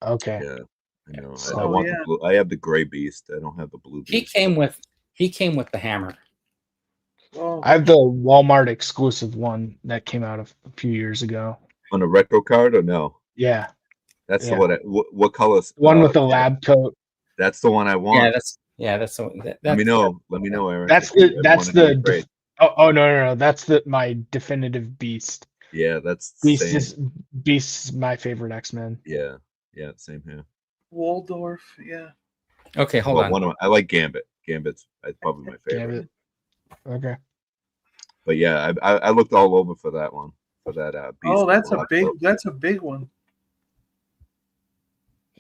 Okay. Yeah, I know. I want the blue. I have the gray Beast. I don't have the blue Beast. He came with the hammer. Oh. I have the Walmart exclusive one that came out a few years ago. On a retro card or no? Yeah. That's the one. What colors? One with the lab coat. That's the one I want. Yeah, Yeah, that's the, Let me know. Let me know, Eric. That's if you the ever that's wanna do a the trade. oh no, that's my definitive Beast. Yeah, that's Beast same. is my favorite X-Men. Yeah, same here. Waldorf, yeah. Okay, hold on. I like Gambit. Gambit's probably my favorite. Gambit. Okay. But yeah, I looked all over for that one. For that Beast. Oh, that's a big one.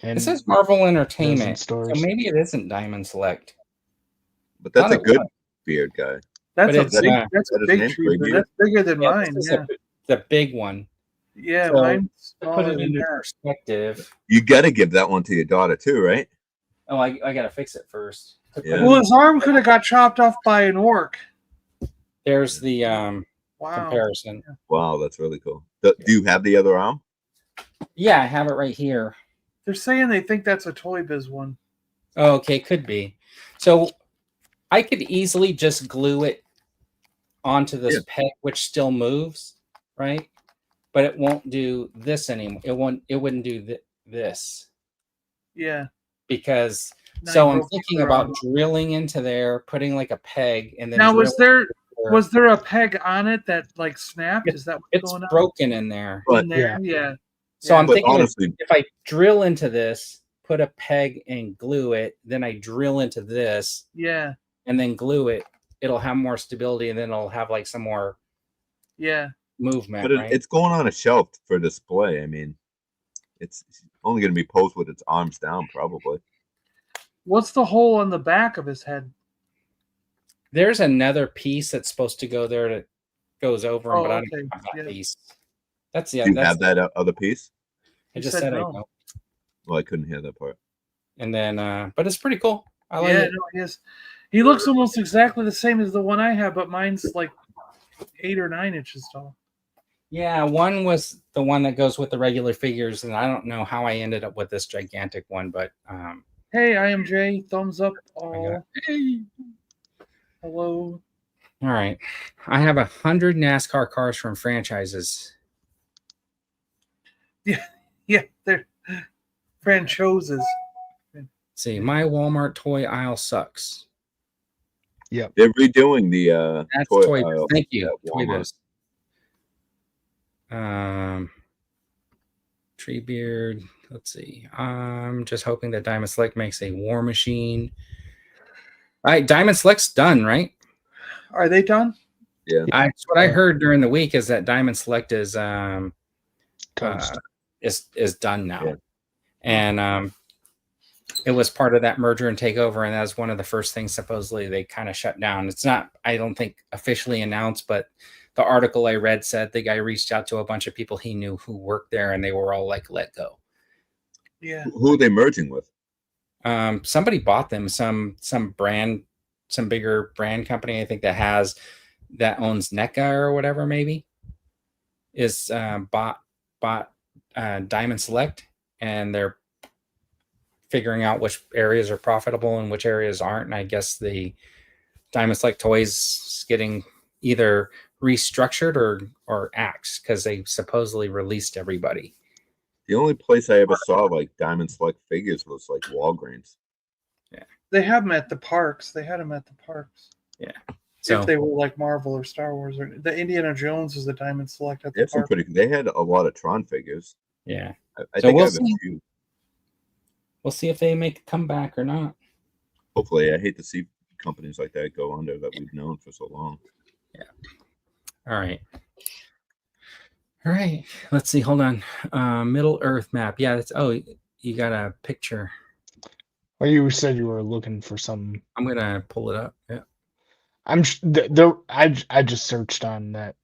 And It says Marvel those in Entertainment, so stores. maybe it isn't Diamond Select. But that's Thought a it good was. beard guy. That's But a it's, big. uh, That's a that his big name, tree, but Graybeard? that's bigger than Yeah, mine. this is Yeah, the big one. yeah, So, mine's To put smaller it than into that. perspective. You got to give that one to your daughter too, right? Oh, I gotta fix it first. Yeah. Well, his arm could have got chopped off by an orc. There's the Wow. comparison. Wow, that's really cool. Do you have the other arm? Yeah, I have it right here. They're saying they think that's a Toy Biz one. Oh, okay, could be. So I could easily just glue it onto this peg, which still moves, right? But it won't do this anymore. It wouldn't do this. Yeah. Because Now so you I'm broke thinking their about arm. drilling into there, putting like a peg, and then Now, drilling was there a peg on it that like snapped? Is that what's it's going on? broken in there. But In there? Yeah. So I'm But thinking honestly, if I drill into this, put a peg and glue it, then I drill into this, Yeah. and then glue it, it'll have more stability, and then it'll have like some more movement. but right? it's going on a shelf for display. I mean, it's only going to be posed with its arms down, probably. What's the hole on the back of his head? There's another piece that's supposed to go there that goes over him, but I don't have that piece. That's Do you have that other piece? I just said no. I don't. Well, I couldn't hear that part. And then, but it's pretty cool. I like it. No, he looks almost exactly the same as the one I have, but mine's like 8 or 9 inches tall. Yeah, one was the one that goes with the regular figures, and I don't know how I ended up with this gigantic one, but hey, I am Jay. Thumbs up. All. Hey. Hello. All right. I have 100 NASCAR cars from franchises. Yeah, they're franchises. Let's see, my Walmart toy aisle sucks. Yep. They're redoing the That's toy Toy Biz. aisle Thank you. at Toy Walmart. Biz. Treebeard. Let's see. I'm just hoping that Diamond Select makes a War Machine. All right, Diamond Select's done, right? Are they done? Yeah. That's what I heard during the week is that Diamond Select is done now. Yeah. And it was part of that merger and takeover, and that was one of the first things supposedly they kind of shut down. It's not, I don't think, officially announced, but the article I read said the guy reached out to a bunch of people he knew who worked there, and they were all like, let go. Yeah. Who are they merging with? Somebody bought them, some brand, some bigger brand company, I think that owns NECA or whatever, maybe, is bought Diamond Select, and they're figuring out which areas are profitable and which areas aren't. And I guess the Diamond Select toys is getting either restructured or axed because they supposedly released everybody. The only place I ever saw like Diamond Select figures was like Walgreens. Yeah. They have them at the parks. They had them at the parks. Yeah. So if they were like Marvel or Star Wars, or the Indiana Jones is the Diamond Select at the park. They had a lot of Tron figures. Yeah. I think I have a few. We'll see if they make a comeback or not. Hopefully. I hate to see companies like that go under that we've known for so long. Yeah. All right. Let's see. Hold on. Middle Earth map. Yeah. You got a picture. Well, you said you were looking for some. I'm gonna pull it up. Yeah. I just searched on that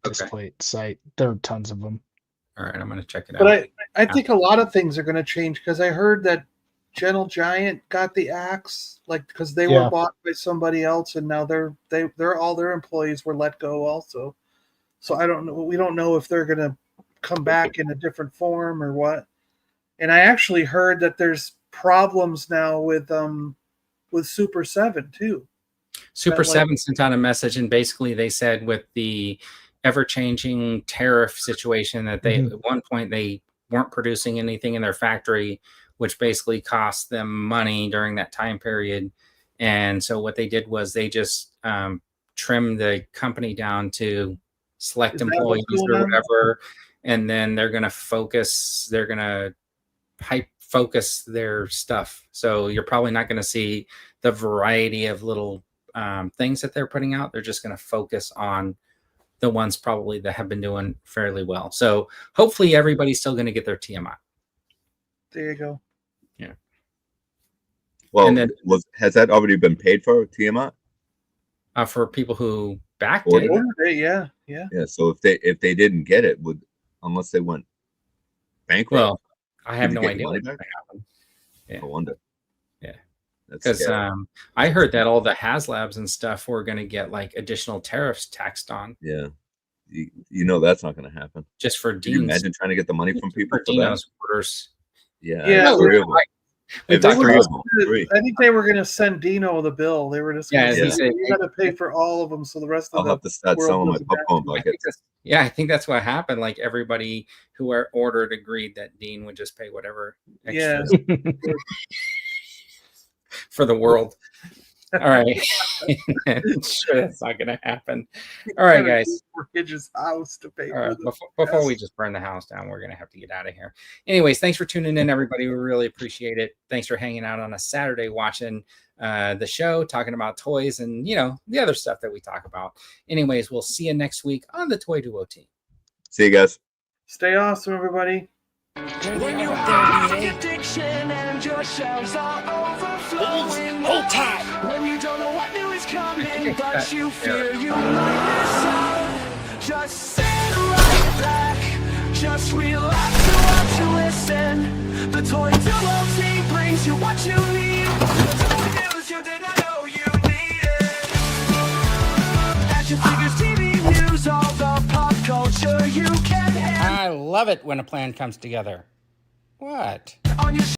display site. There are tons of them. All right, I'm gonna check it out. But I think a lot of things are going to change because I heard that Gentle Giant got the axe, like because they were bought by somebody else, and now they're all their employees were let go also. So I don't know. We don't know if they're going to come back in a different form or what. And I actually heard that there's problems now with Super 7 too. Super 7 sent out a message, and basically they said with the ever-changing tariff situation that they at one point they weren't producing anything in their factory, which basically cost them money during that time period. And so what they did was they just trimmed the company down to select employees or whatever, and then they're going to focus. They're going to focus their stuff. So you're probably not going to see the variety of little things that they're putting out. They're just going to focus on the ones probably that have been doing fairly well. So hopefully everybody's still going to get their Tiamat. There you go. Yeah. Well, and then, has that already been paid for, Tiamat? For people who backed it. Yeah. So if they didn't get it, unless they went bankrupt. Well, I have no idea what's going to happen. Yeah. I wonder. Yeah. Because I heard that all the HasLabs and stuff were going to get like additional tariffs taxed on. Yeah. You know that's not going to happen. Just for Can you imagine trying to get the money from people for Dino's orders. Yeah. I think they were going to send Dino the bill. They were just going to say, you got to pay for all of them, so the rest of them. I'll have to start selling my popcorn buckets. I think that's what happened. Like everybody who ordered agreed that Dean would just pay whatever extras for the world. All right. Sure, that's not going to happen. All right, guys. Mortgage's house to pay for before we just burn the house down, we're going to have to get out of here. Anyways, thanks for tuning in, everybody. We really appreciate it. Thanks for hanging out on a Saturday watching the show, talking about toys and, the other stuff that we talk about. Anyways, we'll see you next week on the Toy Duo team. See you guys. Stay awesome, everybody. When you have addiction and your shelves are overflowing, when you don't know what new is coming, but you fear you might miss out, just sit right back, just relax and watch and listen. The Toy Duo team brings you what you need, the toy news you did not know you needed. Action figures, TV news, all the pop culture you can handle. I love it when a plan comes together. What?